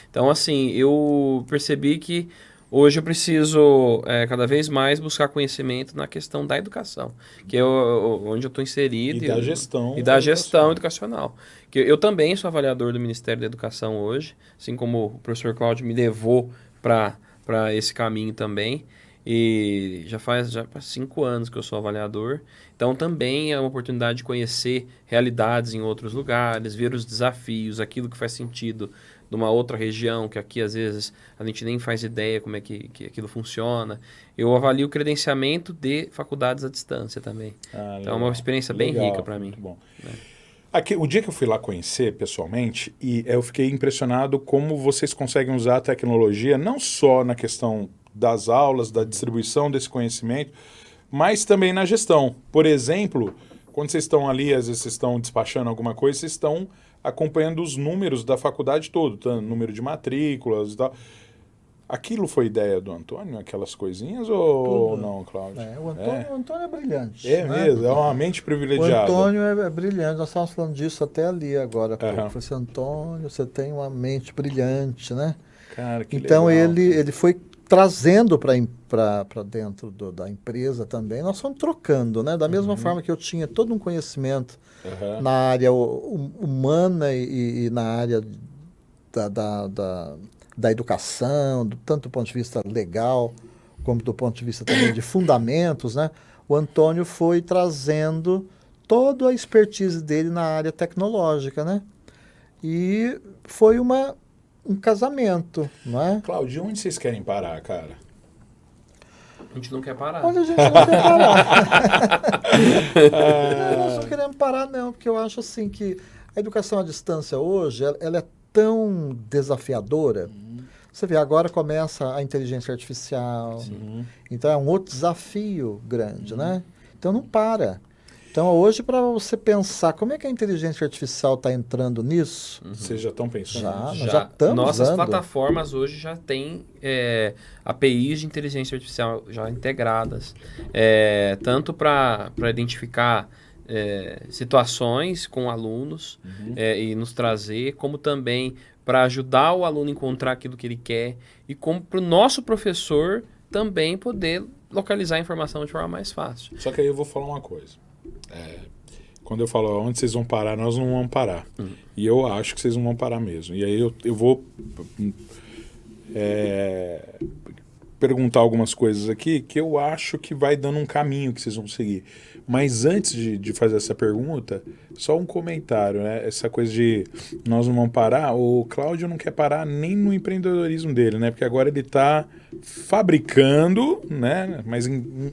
Então, assim, eu percebi que hoje eu preciso cada vez mais buscar conhecimento na questão da educação, que é onde eu estou inserido. E da gestão. E da gestão educacional. Que eu também sou avaliador do Ministério da Educação hoje, assim como o professor Cláudio me levou para esse caminho também. E já faz 5 anos que eu sou avaliador. Então também é uma oportunidade de conhecer realidades em outros lugares, ver os desafios, aquilo que faz sentido numa outra região, que aqui às vezes a gente nem faz ideia como é que aquilo funciona. Eu avalio o credenciamento de faculdades à distância também. Então é uma experiência bem rica para mim. Muito bom. O dia que eu fui lá conhecer pessoalmente, eu fiquei impressionado como vocês conseguem usar a tecnologia, não só na questão das aulas, da distribuição desse conhecimento, mas também na gestão. Por exemplo, quando vocês estão ali, às vezes vocês estão despachando alguma coisa, vocês estão acompanhando os números da faculdade toda, número de matrículas e tal. Aquilo foi ideia do Antônio, aquelas coisinhas, ou Tudo. não, Cláudio? O Antônio é brilhante. É né? mesmo, é uma mente O privilegiada. Antônio é brilhante, nós estávamos falando disso até ali agora. Pô. Aham. Eu falei assim, Antônio, você tem uma mente brilhante, né? Cara, que Então legal. ele foi trazendo para dentro da empresa também. Nós fomos trocando, né? Da mesma forma que eu tinha todo um conhecimento Aham. na área humana e na área da educação, tanto do ponto de vista legal, como do ponto de vista também de fundamentos, né? O Antônio foi trazendo toda a expertise dele na área tecnológica, né? E foi um casamento, não é? Cláudio, onde vocês querem parar, cara? A gente não quer parar. Olha, a gente não quer parar. Não, nós não queremos parar, não, porque eu acho assim que a educação à distância hoje, ela é tão desafiadora. Você vê, agora começa a inteligência artificial. Então é um outro desafio grande, né? Então não para. Então hoje, para você pensar como é que a inteligência artificial está entrando nisso, Vocês já estão pensando? nós já estamos Nossas usando. plataformas hoje já têm APIs de inteligência artificial já integradas, tanto para identificar situações com alunos e nos trazer, como também para ajudar o aluno a encontrar aquilo que ele quer e como para o nosso professor também poder localizar a informação de forma mais fácil. Só que aí eu vou falar uma coisa. Quando eu falo onde vocês vão parar, nós não vamos parar. E eu acho que vocês não vão parar mesmo. E aí eu vou perguntar algumas coisas aqui que eu acho que vai dando um caminho que vocês vão seguir. Mas antes de fazer essa pergunta, só um comentário, né? Essa coisa de nós não vamos parar, o Cláudio não quer parar nem no empreendedorismo dele, né? Porque agora ele está fabricando, né? Mas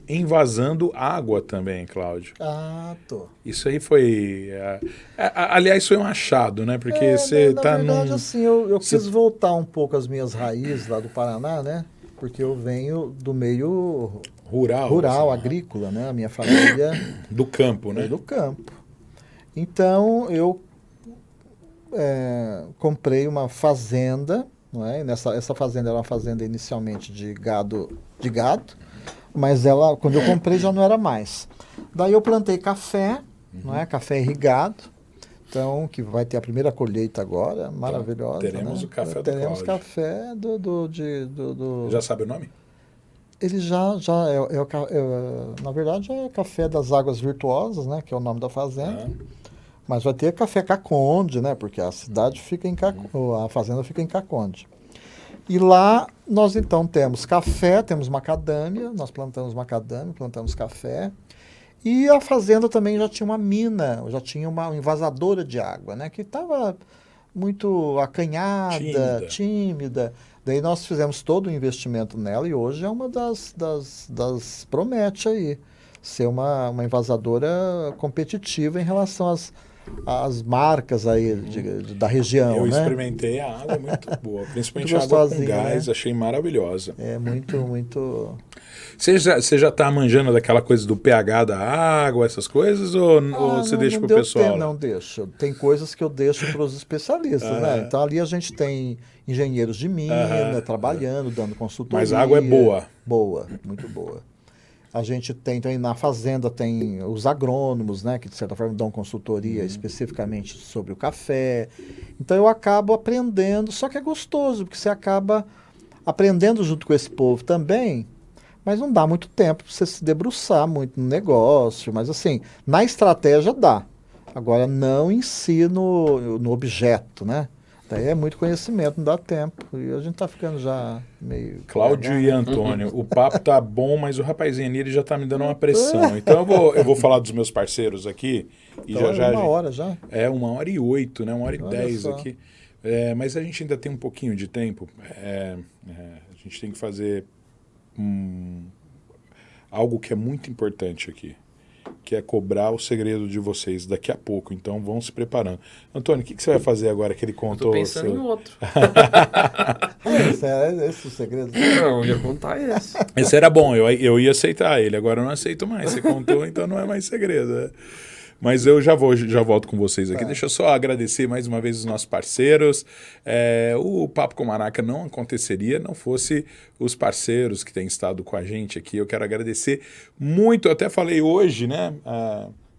envasando água também, Cláudio. Ah, tô. Isso aí foi... aliás, foi um achado, né? Porque você na está verdade, num... assim, eu quis voltar um pouco às minhas raízes lá do Paraná, né? Porque eu venho do meio Rural, assim, agrícola, né? A minha família do campo, né? é do campo. Então, eu comprei uma fazenda, não é? Essa fazenda era uma fazenda inicialmente de gado, mas ela, quando eu comprei, já não era mais. Daí eu plantei café, não é? Café irrigado. Então, que vai ter a primeira colheita agora, maravilhosa. Teremos né? o café do Teremos Cláudio. café do... Já sabe o nome? Ele já na verdade, é Café das Águas Virtuosas, né? Que é o nome da fazenda. Mas vai ter Café Caconde, né? Porque a cidade fica a fazenda fica em Caconde. E lá nós então temos café, temos macadâmia, nós plantamos macadâmia, plantamos café. E a fazenda também já tinha uma mina, já tinha uma envasadora de água, né? Que estava muito acanhada, tímida. Daí nós fizemos todo o investimento nela e hoje é uma das promete aí ser uma envasadora competitiva em relação às marcas aí da região, Eu né? experimentei a água, é muito boa. Principalmente Muito a água com gostosinha, gás, né? achei maravilhosa. É muito... Você já tá manjando daquela coisa do pH da água, essas coisas, ou você deixa pro deu pessoal? tempo, não deixo. Tem coisas que eu deixo para os especialistas, né? Então ali a gente tem engenheiros de mina trabalhando, dando consultoria. Mas a água é boa? Boa, muito boa. A gente tem também na fazenda, tem os agrônomos, né? Que de certa forma dão consultoria especificamente sobre o café. Então eu acabo aprendendo, só que é gostoso, porque você acaba aprendendo junto com esse povo também. Mas não dá muito tempo para você se debruçar muito no negócio. Mas assim, na estratégia dá. Agora, não em si no objeto, né? Daí é muito conhecimento, não dá tempo. E a gente está ficando já meio... Cláudio e Antônio, o papo tá bom, mas o rapazinho ali ele já tá me dando uma pressão. Então eu vou falar dos meus parceiros aqui. E Então, já. 1h já? 1h08, né? 1h10 só. aqui. Mas a gente ainda tem um pouquinho de tempo. A gente tem que fazer algo que é muito importante aqui, que é cobrar o segredo de vocês daqui a pouco. Então vão se preparando. Antônio, o que você vai fazer agora que ele contou? Tô pensando em outro. Esse é o segredo. Eu ia contar esse. Esse era bom, eu ia aceitar ele, agora eu não aceito mais. Você contou, então não é mais segredo. Mas eu já volto com vocês aqui. Deixa eu só agradecer mais uma vez os nossos parceiros. O Papo com Maraca não aconteceria não fosse os parceiros que têm estado com a gente aqui. Eu quero agradecer muito. Eu até falei hoje, né?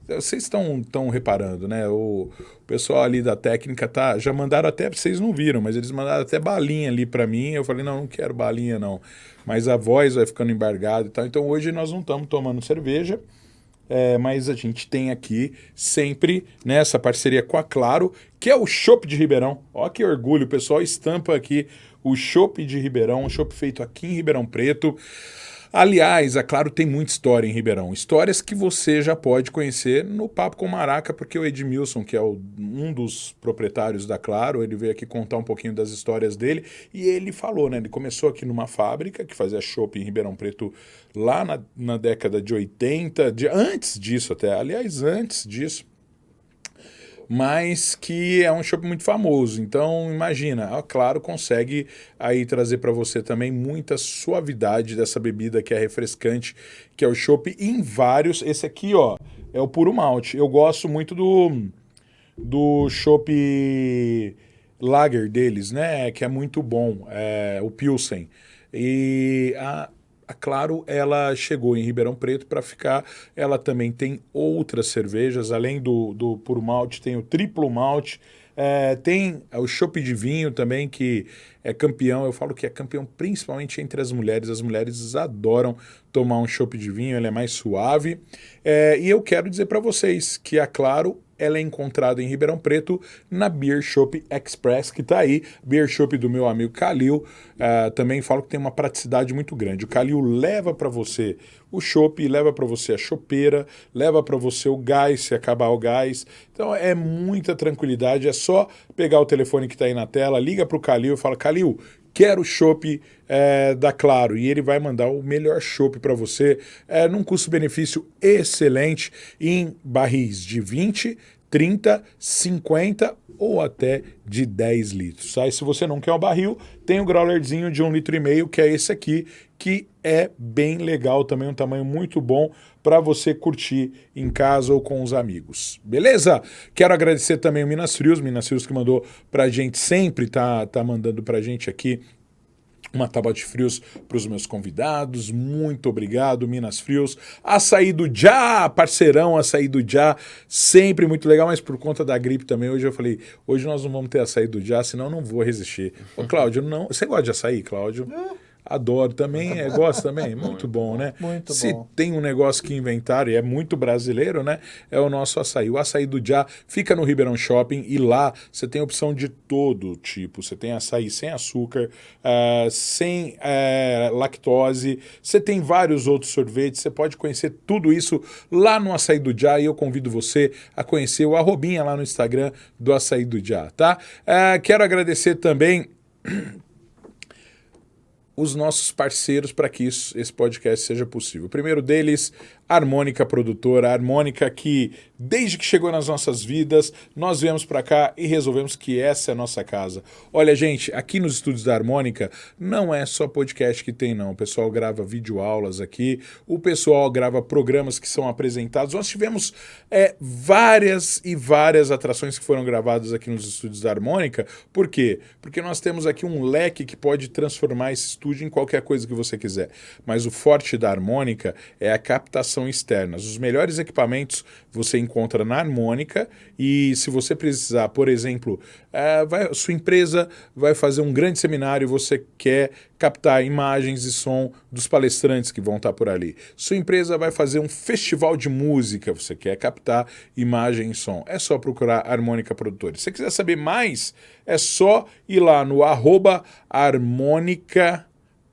Vocês estão reparando, né? O pessoal ali da técnica já mandaram até, vocês não viram, mas eles mandaram até balinha ali para mim. Eu falei, não quero balinha não. Mas a voz vai ficando embargada e tal. Então hoje nós não estamos tomando cerveja, mas a gente tem aqui sempre nessa parceria com a Claro, que é o Chopp de Ribeirão. Ó que orgulho, o pessoal estampa aqui o Chopp de Ribeirão, um chopp feito aqui em Ribeirão Preto. Aliás, a Claro tem muita história em Ribeirão. Histórias que você já pode conhecer no Papo com Maraca, porque o Edmilson, que é um dos proprietários da Claro, ele veio aqui contar um pouquinho das histórias dele e ele falou, né? Ele começou aqui numa fábrica que fazia chopp em Ribeirão Preto lá na década de 80, antes disso até, aliás, antes disso. Mas que é um chopp muito famoso. Então, imagina, a Claro consegue aí trazer para você também muita suavidade dessa bebida que é refrescante, que é o chopp em vários. Esse aqui, ó, é o puro malte. Eu gosto muito do chopp lager deles, né, que é muito bom, o Pilsen. E a Claro, ela chegou em Ribeirão Preto para ficar. Ela também tem outras cervejas, além do puro malte, tem o triplo malte, tem o chopp de vinho também, que é campeão. Eu falo que é campeão principalmente entre as mulheres. As mulheres adoram tomar um chopp de vinho, ele é mais suave. E eu quero dizer para vocês que a Claro, ela é encontrada em Ribeirão Preto na Beer Shop Express, que está aí, Beer Shop do meu amigo Calil. Também falo que tem uma praticidade muito grande. O Calil leva para você o chopp, leva para você a chopeira, leva para você o gás, se acabar o gás. Então é muita tranquilidade, é só pegar o telefone que está aí na tela, liga para o Calil e fala, Calil, quero chopp da Claro, e ele vai mandar o melhor chopp para você, num custo-benefício excelente, em barris de 20, 30, 50 ou até de 10 litros. Aí, se você não quer um barril, tem o growlerzinho de 1,5 litro, que é esse aqui, que é bem legal também, um tamanho muito bom para você curtir em casa ou com os amigos. Beleza? Quero agradecer também o Minas Frios que mandou pra gente, sempre tá mandando pra gente aqui uma tábua de frios para os meus convidados. Muito obrigado, Minas Frios. Açaí do Já, parceirão, Açaí do Já, sempre muito legal, mas por conta da gripe também, hoje eu falei, hoje nós não vamos ter Açaí do Já, senão eu não vou resistir. Ô, Cláudio, não... Você gosta de açaí, Cláudio? Adoro também, gosto também, muito bom, né? Muito Se bom. tem um negócio que inventaram e é muito brasileiro, né? É o nosso açaí. O Açaí do Já fica no Ribeirão Shopping e lá você tem opção de todo tipo. Você tem açaí sem açúcar, sem lactose, você tem vários outros sorvetes, você pode conhecer tudo isso lá no Açaí do Já e eu convido você a conhecer o arrobinha lá no Instagram do Açaí do Já, tá? Quero agradecer também os nossos parceiros para que esse podcast seja possível. O primeiro deles, a Harmônica Produtora, a Harmônica que, desde que chegou nas nossas vidas, nós viemos para cá e resolvemos que essa é a nossa casa. Olha, gente, aqui nos estúdios da Harmônica não é só podcast que tem, não. O pessoal grava videoaulas aqui, o pessoal grava programas que são apresentados. Nós tivemos várias e várias atrações que foram gravadas aqui nos estúdios da Harmônica. Por quê? Porque nós temos aqui um leque que pode transformar esse estúdio em qualquer coisa que você quiser. Mas o forte da Harmônica é a captação externas. Os melhores equipamentos você encontra na Harmônica e se você precisar, por exemplo, sua empresa vai fazer um grande seminário e você quer captar imagens e som dos palestrantes que vão estar por ali. Sua empresa vai fazer um festival de música, você quer captar imagem e som. É só procurar Harmônica Produtores. Se você quiser saber mais, é só ir lá no @Harmônica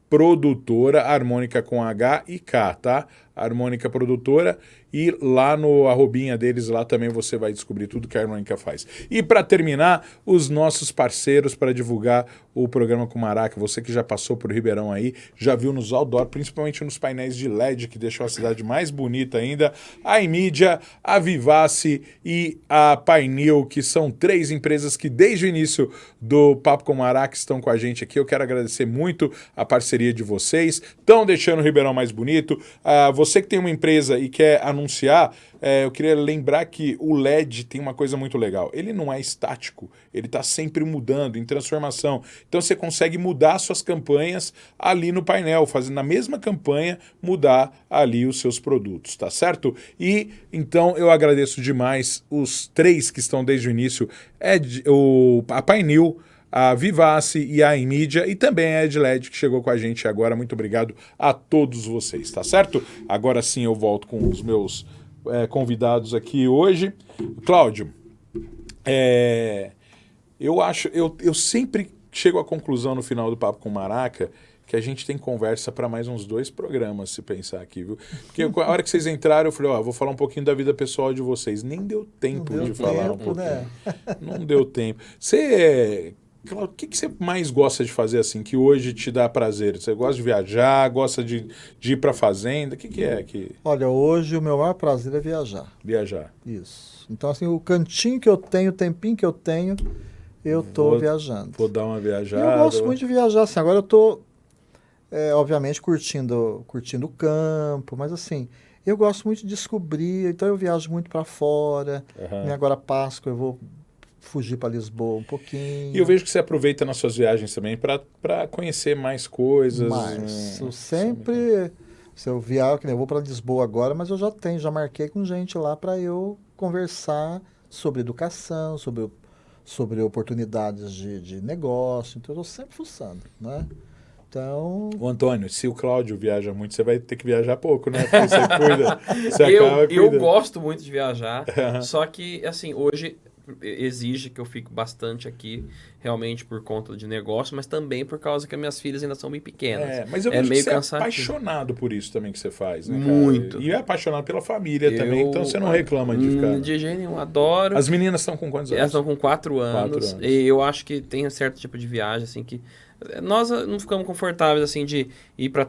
Produtora, Harmônica com H e K, tá? Harmônica Produtora, e lá no arrobinha deles, lá também você vai descobrir tudo que a Harmônica faz. E para terminar, os nossos parceiros para divulgar o programa com Maraca, você que já passou por Ribeirão aí, já viu nos outdoor, principalmente nos painéis de LED que deixam a cidade mais bonita ainda, a iMedia, a Vivace e a Painil, que são 3 empresas que desde o início do Papo com Maraca estão com a gente aqui. Eu quero agradecer muito a parceria de vocês, estão deixando o Ribeirão mais bonito. você que tem uma empresa e quer anunciar, eu queria lembrar que o LED tem uma coisa muito legal. Ele não é estático, ele está sempre mudando, em transformação. Então você consegue mudar suas campanhas ali no painel, fazendo a mesma campanha, mudar ali os seus produtos, tá certo? E então eu agradeço demais os 3 que estão desde o início, a Painil, a Vivace e a Inmedia, e também a EdLED, que chegou com a gente agora. Muito obrigado a todos vocês, tá certo? Agora sim eu volto com os meus convidados aqui hoje. Cláudio, eu sempre chego à conclusão no final do Papo com Maraca que a gente tem conversa para mais uns 2 programas, se pensar aqui, viu? Porque a hora que vocês entraram, eu falei, vou falar um pouquinho da vida pessoal de vocês. Nem deu tempo de falar um pouquinho. Né? Não deu tempo. O que você mais gosta de fazer assim, que hoje te dá prazer? Você gosta de viajar, gosta de ir para fazenda? O que é que... Olha, hoje o meu maior prazer é viajar. Viajar. Isso. Então, assim, o cantinho que eu tenho, o tempinho que eu tenho, eu tô viajando. Vou dar uma viajada. Eu gosto muito de viajar, assim. Agora eu tô, obviamente, curtindo o campo, mas assim, eu gosto muito de descobrir, então eu viajo muito para fora. Uhum. Agora Páscoa eu vou fugir para Lisboa um pouquinho. E eu vejo que você aproveita nas suas viagens também para conhecer mais coisas. Mas eu sempre, se eu viajo, que nem eu vou para Lisboa agora, mas eu já marquei com gente lá para eu conversar sobre educação, sobre oportunidades de negócio. Então eu estou sempre fuçando, né? Então... O Antônio, se o Cláudio viaja muito, você vai ter que viajar pouco, né? Porque você cuida, você acaba cuidando. Eu gosto muito de viajar, só que, assim, hoje exige que eu fique bastante aqui, realmente por conta de negócio, mas também por causa que as minhas filhas ainda são bem pequenas. Mas eu vejo meio que você cansativo. é apaixonado por isso também que você faz, né, cara? Muito. E é apaixonado pela família também, então você não reclama de ficar... De jeito nenhum, adoro. As meninas estão com quantos anos? Elas estão com 4 anos. E eu acho que tem um certo tipo de viagem, assim, que... Nós não ficamos confortáveis, assim, de ir para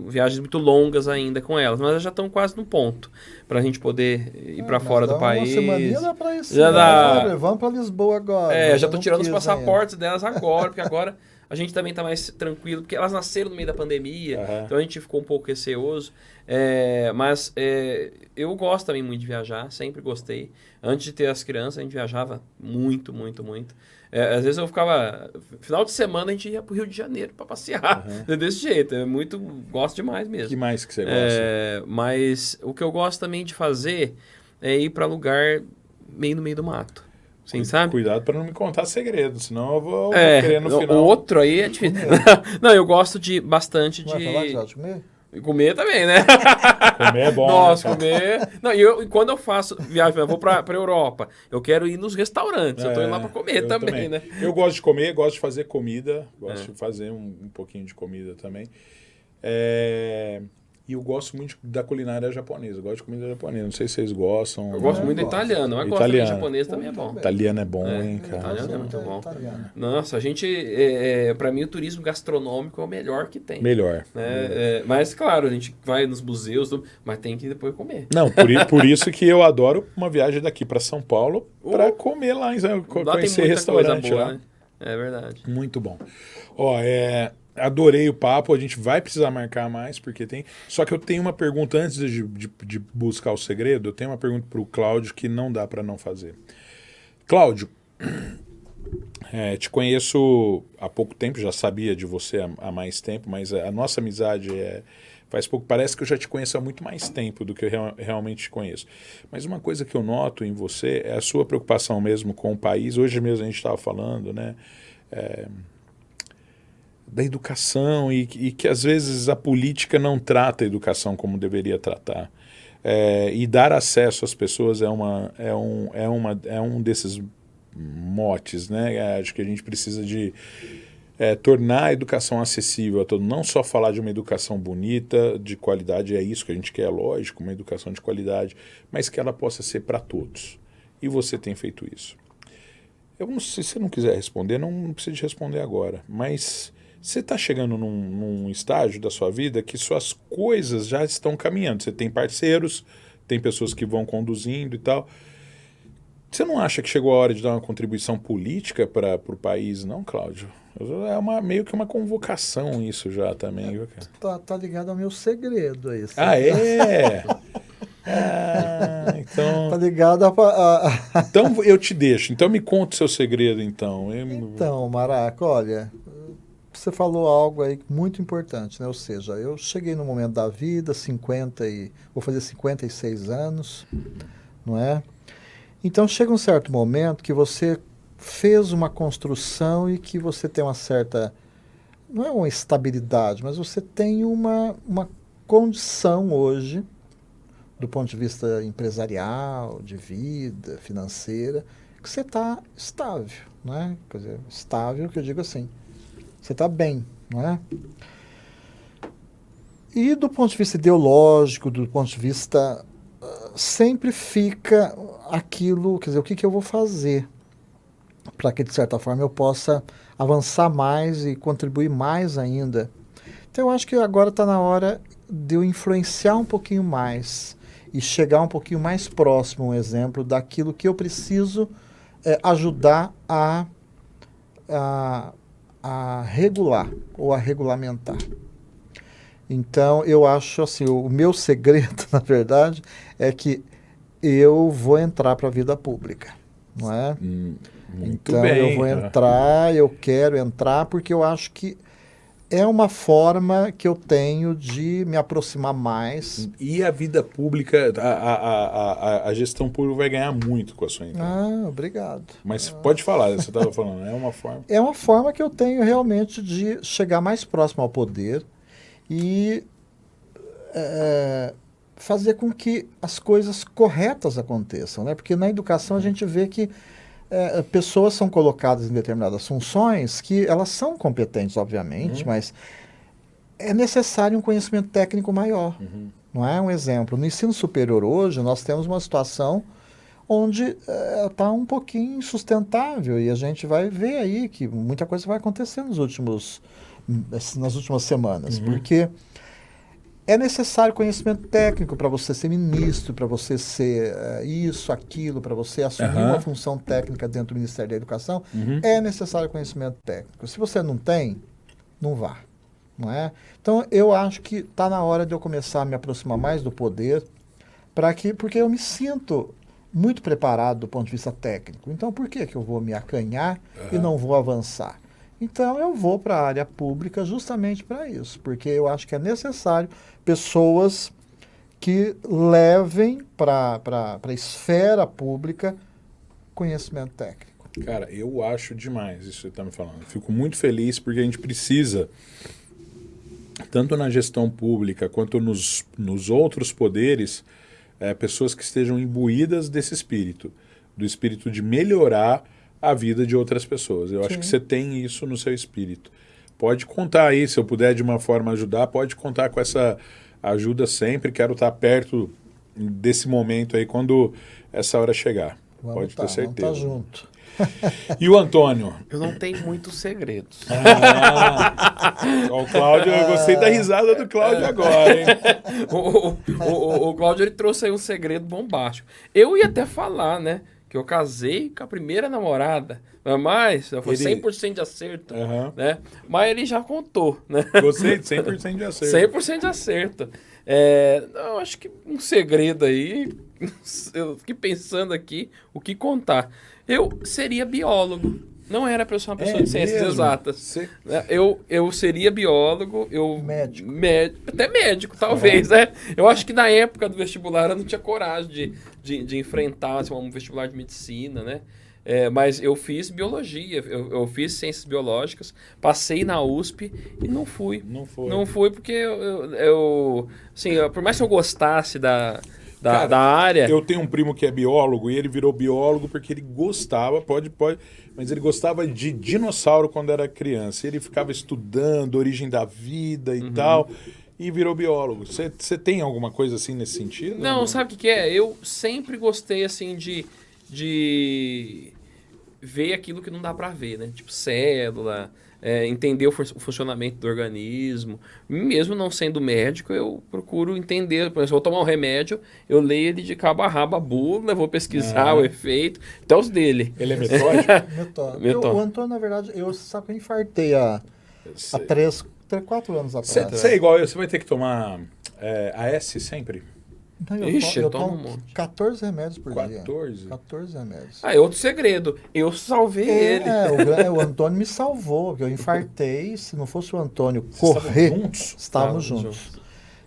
viagens muito longas ainda com elas, mas elas já estão quase no ponto para a gente poder ir para fora do país. Uma semaninha dá para isso. Já dá. Vamos para Lisboa agora. Já estou tirando os passaportes delas agora, porque agora a gente também está mais tranquilo, porque elas nasceram no meio da pandemia, então a gente ficou um pouco receoso. Mas eu gosto também muito de viajar, sempre gostei. Antes de ter as crianças, a gente viajava muito, muito, muito. Às vezes eu ficava... Final de semana a gente ia pro Rio de Janeiro para passear. Desse jeito. Gosto demais mesmo. Que mais que você gosta? Mas o que eu gosto também de fazer é ir para lugar meio no meio do mato. Sim, sabe? Cuidado para não me contar segredo, senão eu vou querer no final. O outro aí é difícil. Não, eu gosto bastante de... Vai falar que já de comer? E comer também, né? Comer é bom. Nossa, comer... Não, e quando eu faço viagem, eu vou pra Europa, eu quero ir nos restaurantes, eu tô indo lá pra comer também, né? Eu gosto de comer, gosto de fazer comida, gosto de fazer um pouquinho de comida também. E eu gosto muito da culinária japonesa, eu gosto de comida japonesa, não sei se vocês gostam. Eu gosto muito da italiana, mas gosto de japonês também é bom. Italiano é bom, hein, cara? Italiano é muito bom. Nossa, a gente, pra mim o turismo gastronômico é o melhor que tem. Melhor. Mas claro, a gente vai nos museus, mas tem que depois comer. Não, por isso que eu adoro uma viagem daqui para São Paulo para comer lá, conhecer restaurante boa, lá. Né? É verdade. Muito bom. Adorei o papo, a gente vai precisar marcar mais, porque tem... Só que eu tenho uma pergunta, antes de buscar o segredo, eu tenho uma pergunta para o Cláudio que não dá para não fazer. Cláudio, te conheço há pouco tempo, já sabia de você há mais tempo, mas a nossa amizade faz pouco... Parece que eu já te conheço há muito mais tempo do que eu realmente te conheço. Mas uma coisa que eu noto em você é a sua preocupação mesmo com o país. Hoje mesmo a gente estava falando, né? Da educação e que às vezes a política não trata a educação como deveria tratar. E dar acesso às pessoas é um desses motes, né? Acho que a gente precisa de tornar a educação acessível a todos. Não só falar de uma educação bonita, de qualidade, é isso que a gente quer, lógico, uma educação de qualidade, mas que ela possa ser para todos. E você tem feito isso. Se você não quiser responder, não precisa de responder agora, mas... Você está chegando num estágio da sua vida que suas coisas já estão caminhando. Você tem parceiros, tem pessoas que vão conduzindo e tal. Você não acha que chegou a hora de dar uma contribuição política para o país, não, Cláudio? Meio que uma convocação isso já também, viu, cara? Tá ligado ao meu segredo aí. Ah, é? Então... Tá ligado Então eu te deixo. Então me conta o seu segredo, então. Então, Maraca, olha, você falou algo aí muito importante, né? Ou seja, eu cheguei no momento da vida, vou fazer 56 anos, não é? Então chega um certo momento que você fez uma construção e que você tem uma certa, não é uma estabilidade, mas você tem uma condição hoje, do ponto de vista empresarial, de vida, financeira, que você está estável, né? Quer dizer, estável, que eu digo assim, você está bem, não é? E do ponto de vista ideológico, do ponto de vista, sempre fica aquilo, quer dizer, o que eu vou fazer para que, de certa forma, eu possa avançar mais e contribuir mais ainda. Então, eu acho que agora está na hora de eu influenciar um pouquinho mais e chegar um pouquinho mais próximo, um exemplo, daquilo que eu preciso ajudar a regular ou a regulamentar. Então, eu acho assim, o meu segredo, na verdade, é que eu vou entrar para a vida pública, não é? Muito então, bem. Eu vou entrar, eu quero entrar, porque eu acho que é uma forma que eu tenho de me aproximar mais. E a vida pública, a gestão pública vai ganhar muito com a sua entrada. Obrigado. Mas pode falar, você estava falando, é uma forma. É uma forma que eu tenho realmente de chegar mais próximo ao poder e fazer com que as coisas corretas aconteçam, né? Porque na educação a gente vê que pessoas são colocadas em determinadas funções que elas são competentes, obviamente, mas é necessário um conhecimento técnico maior. Não é? Um exemplo, no ensino superior hoje nós temos uma situação onde está um pouquinho insustentável e a gente vai ver aí que muita coisa vai acontecer nas últimas semanas, porque é necessário conhecimento técnico para você ser ministro, para você ser isso, aquilo, para você assumir uma função técnica dentro do Ministério da Educação, é necessário conhecimento técnico. Se você não tem, não vá. Não é? Então, eu acho que está na hora de eu começar a me aproximar mais do poder, porque eu me sinto muito preparado do ponto de vista técnico. Então, por que eu vou me acanhar e não vou avançar? Então, eu vou para a área pública justamente para isso, porque eu acho que é necessário pessoas que levem para a esfera pública conhecimento técnico. Cara, eu acho demais isso que você está me falando. Eu fico muito feliz porque a gente precisa, tanto na gestão pública quanto nos outros poderes, pessoas que estejam imbuídas desse espírito, do espírito de melhorar a vida de outras pessoas. Eu acho que você tem isso no seu espírito. Pode contar aí, se eu puder de uma forma ajudar, pode contar com essa ajuda sempre. Quero estar perto desse momento aí quando essa hora chegar. Pode ter certeza. Vamos junto. E o Antônio? Eu não tenho muitos segredos. O Cláudio, eu gostei da risada do Cláudio agora, hein? O Cláudio, ele trouxe aí um segredo bombástico. Eu ia até falar, né? Que eu casei com a primeira namorada, mas foi 100% de acerto, né? Mas ele já contou, né? Gostei de 100% de acerto. 100% de acerto. Não, acho que um segredo aí, eu fiquei pensando aqui o que contar. Eu seria biólogo. Não era para eu ser uma pessoa de ciências exatas. Eu seria biólogo, médico. Até médico, talvez, né? Eu acho que na época do vestibular eu não tinha coragem de enfrentar assim, um vestibular de medicina, né? Mas eu fiz biologia, eu fiz ciências biológicas, passei na USP e não fui. Não fui porque eu assim, por mais que eu gostasse da área... Eu tenho um primo que é biólogo e ele virou biólogo porque ele gostava, mas ele gostava de dinossauro quando era criança. Ele ficava estudando a origem da vida e tal, e virou biólogo. Você tem alguma coisa assim nesse sentido? Não, sabe o que é? Eu sempre gostei assim de ver aquilo que não dá pra ver, né? Tipo célula, entender o funcionamento do organismo. Mesmo não sendo médico, eu procuro entender. Por exemplo, se eu vou tomar um remédio, eu leio ele de cabo a rabo a bula, vou pesquisar o efeito, até os dele. Ele é metódico? Metódico. O Antônio, na verdade, eu sabe que eu infartei há 4 anos atrás. Você é igual eu, você vai ter que tomar AS sempre? Não, Ixi, eu toma um tomo monte. 14 remédios por dia. 14? 14 remédios. É outro segredo. Eu salvei ele. O Antônio me salvou, porque eu infartei. Se não fosse o Antônio Vocês correr, estavam juntos? estávamos juntos.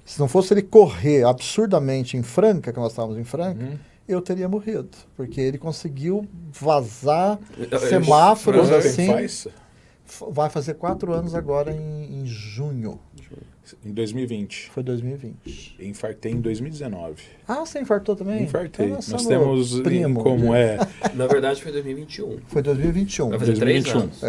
Se não fosse ele correr absurdamente em Franca, que nós estávamos em Franca, eu teria morrido. Porque ele conseguiu vazar semáforos Quanto tempo assim. faz? Vai fazer 4 anos agora em junho. Em 2020. Foi 2020. Infartei em 2019. Ah, você infartou também? Infartei. Então, Nós temos como Na verdade, foi 2021. Foi 2021. Vai fazer 3 anos.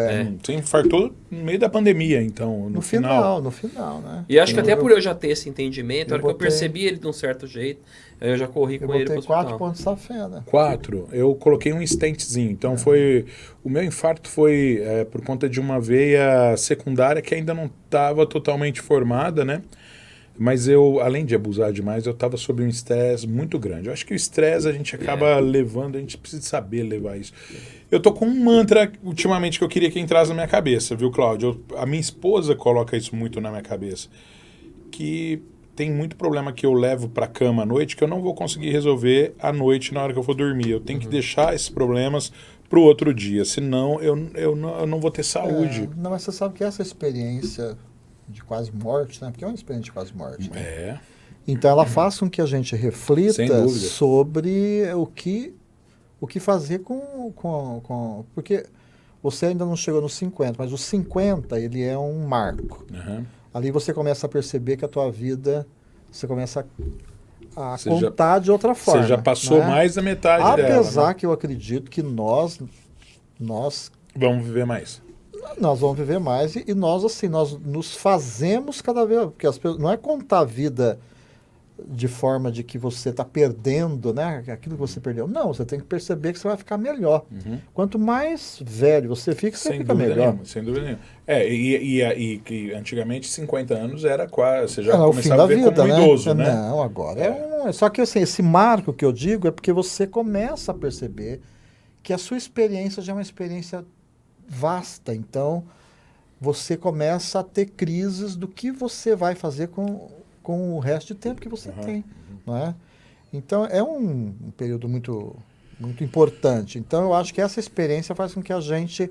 Você infartou no meio da pandemia, então, no final. No final, né? E acho que até por eu já ter esse entendimento, a hora que eu botei- percebi ele de um certo jeito, aí eu já corri Eu com ele pro botei 4 hospital. pontos safena. 4. Eu coloquei um stentzinho. Então foi. O meu infarto foi por conta de uma veia secundária que ainda não estava totalmente formada, né? Mas eu, além de abusar demais, eu estava sob um estresse muito grande. Eu acho que o estresse a gente acaba levando, a gente precisa saber levar isso. Eu tô com um mantra ultimamente que eu queria que entrasse na minha cabeça, viu, Cláudio? A minha esposa coloca isso muito na minha cabeça. Que tem muito problema que eu levo para cama à noite que eu não vou conseguir resolver à noite na hora que eu for dormir. Eu tenho que deixar esses problemas para o outro dia, senão eu não vou ter saúde. Não, mas você sabe que essa experiência de quase morte, né? Porque é uma experiência de quase morte. Né? Então ela faz com que a gente Sem reflita dúvida. sobre o que fazer porque você ainda não chegou nos 50, mas os 50 ele é um marco. Uhum. Ali você começa a perceber que a tua vida, você começa a Você contar de outra forma. Você já passou né? mais da metade dela. Apesar Né? que eu acredito que nós Vamos viver mais. vamos viver mais e nós assim, nós nos fazemos cada vez, porque as pessoas, não é contar a vida de forma de que você está perdendo, né? Aquilo que você perdeu. Não, você tem que perceber que você vai ficar melhor. Quanto mais velho você fica, você fica melhor. Sem dúvida nenhuma. E antigamente 50 anos era quase, você já É o fim começava a da ver vida, como né? idoso, né? Não, agora só que assim, esse marco que eu digo é porque você começa a perceber que a sua experiência já é uma experiência vasta. Então, você começa a ter crises do que você vai fazer com o resto de tempo que você tem. Não é? Então, é um período muito, muito importante. Então, eu acho que essa experiência faz com que a gente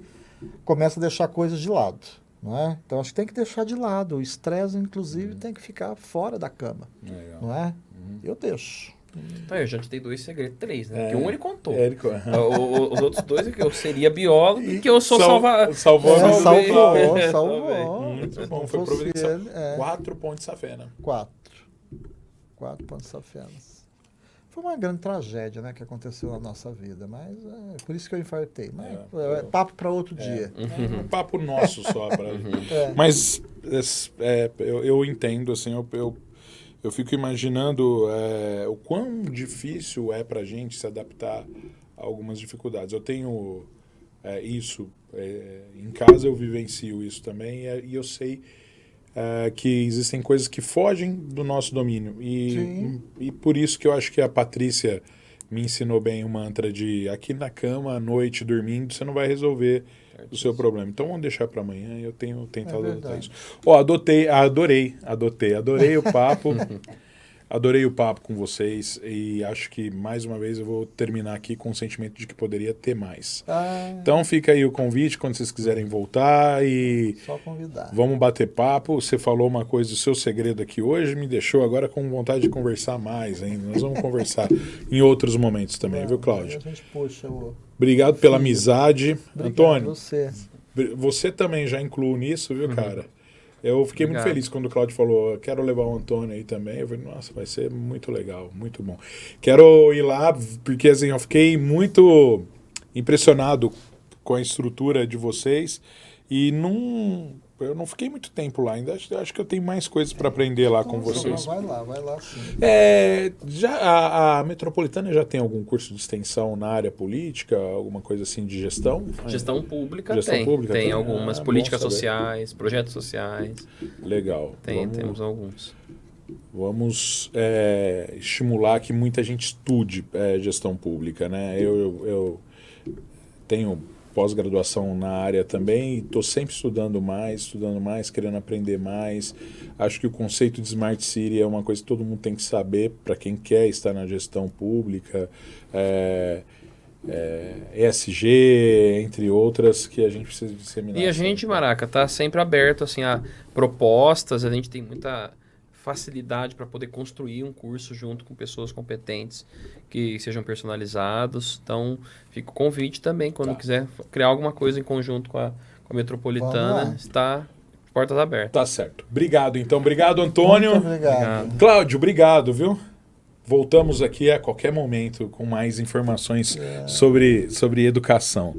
comece a deixar coisas de lado. Não é? Então, acho que tem que deixar de lado. O estresse, inclusive, tem que ficar fora da cama. Legal. Não é? Eu deixo. Então, eu já te dei 2 segredos, 3, né? Porque um ele contou. Os outros 2 é que eu seria biólogo e que eu sou Salvou. Salvou. Muito bom, Não foi fosse providencial. ele, 4 pontos de safena. 4 pontos safenas. Foi uma grande tragédia, né, que aconteceu na nossa vida, mas por isso que eu infartei. Mas é papo para outro dia. É um papo nosso só. Mas eu entendo, assim, eu fico imaginando o quão difícil é para a gente se adaptar a algumas dificuldades. Eu tenho isso, em casa eu vivencio isso também, e eu sei que existem coisas que fogem do nosso domínio. E por isso que eu acho que a Patrícia me ensinou bem o mantra de aqui na cama, à noite, dormindo, você não vai resolver o seu problema. Então vamos deixar para amanhã. Eu tenho tentado adotar isso. Adorei o papo. Adorei o papo com vocês e acho que mais uma vez eu vou terminar aqui com o sentimento de que poderia ter mais. Então fica aí o convite quando vocês quiserem voltar e Só convidar. Vamos bater papo. Você falou uma coisa do seu segredo aqui hoje, me deixou agora com vontade de conversar mais ainda. Nós vamos conversar em outros momentos também, viu, Cláudio? A gente puxa Obrigado pela amizade. Antônio, você também já incluo nisso, viu, cara? Eu fiquei muito feliz quando o Cláudio falou, quero levar o Antônio aí também. Eu falei, nossa, vai ser muito legal, muito bom. Quero ir lá, porque assim, eu fiquei muito impressionado com a estrutura de vocês e Eu não fiquei muito tempo lá ainda. Acho que eu tenho mais coisas para aprender lá com vocês. Vai lá sim. Já a Metropolitana já tem algum curso de extensão na área política, alguma coisa assim de gestão? Gestão pública Gestão tem. pública Tem tem? algumas. Bom Políticas saber. sociais, projetos sociais. Legal. Temos alguns. Vamos estimular que muita gente estude gestão pública, né? Eu tenho pós-graduação na área também e estou sempre estudando mais, querendo aprender mais. Acho que o conceito de Smart City é uma coisa que todo mundo tem que saber para quem quer estar na gestão pública. ESG, entre outras, que a gente precisa disseminar. E a gente, Maraca, está sempre aberto assim, a propostas, a gente tem muita facilidade para poder construir um curso junto com pessoas competentes que sejam personalizados. Então, fica o convite também, quando quiser criar alguma coisa em conjunto com a Metropolitana, está portas abertas. Tá certo. Obrigado, então. Obrigado, Antônio. Muito obrigado. Cláudio, obrigado, viu? Voltamos aqui a qualquer momento com mais informações sobre educação.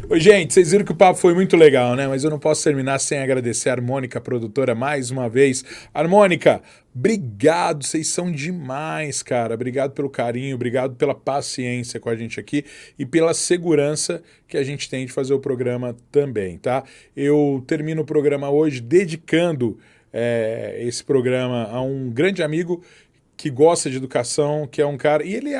Oi, gente, vocês viram que o papo foi muito legal, né? Mas eu não posso terminar sem agradecer a Harmônica, produtora, mais uma vez. Harmônica, obrigado, vocês são demais, cara. Obrigado pelo carinho, obrigado pela paciência com a gente aqui e pela segurança que a gente tem de fazer o programa também, tá? Eu termino o programa hoje dedicando esse programa a um grande amigo que gosta de educação, que é um cara... E ele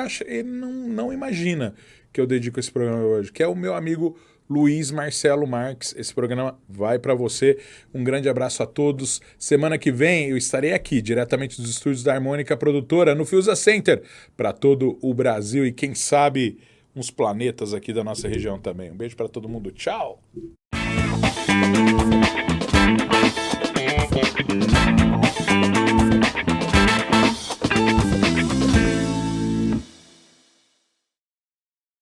não imagina que eu dedico esse programa hoje, que é o meu amigo Luiz Marcelo Marques. Esse programa vai para você. Um grande abraço a todos. Semana que vem eu estarei aqui, diretamente dos estúdios da Harmônica Produtora, no Fiuza Center, para todo o Brasil e quem sabe uns planetas aqui da nossa região também. Um beijo para todo mundo. Tchau!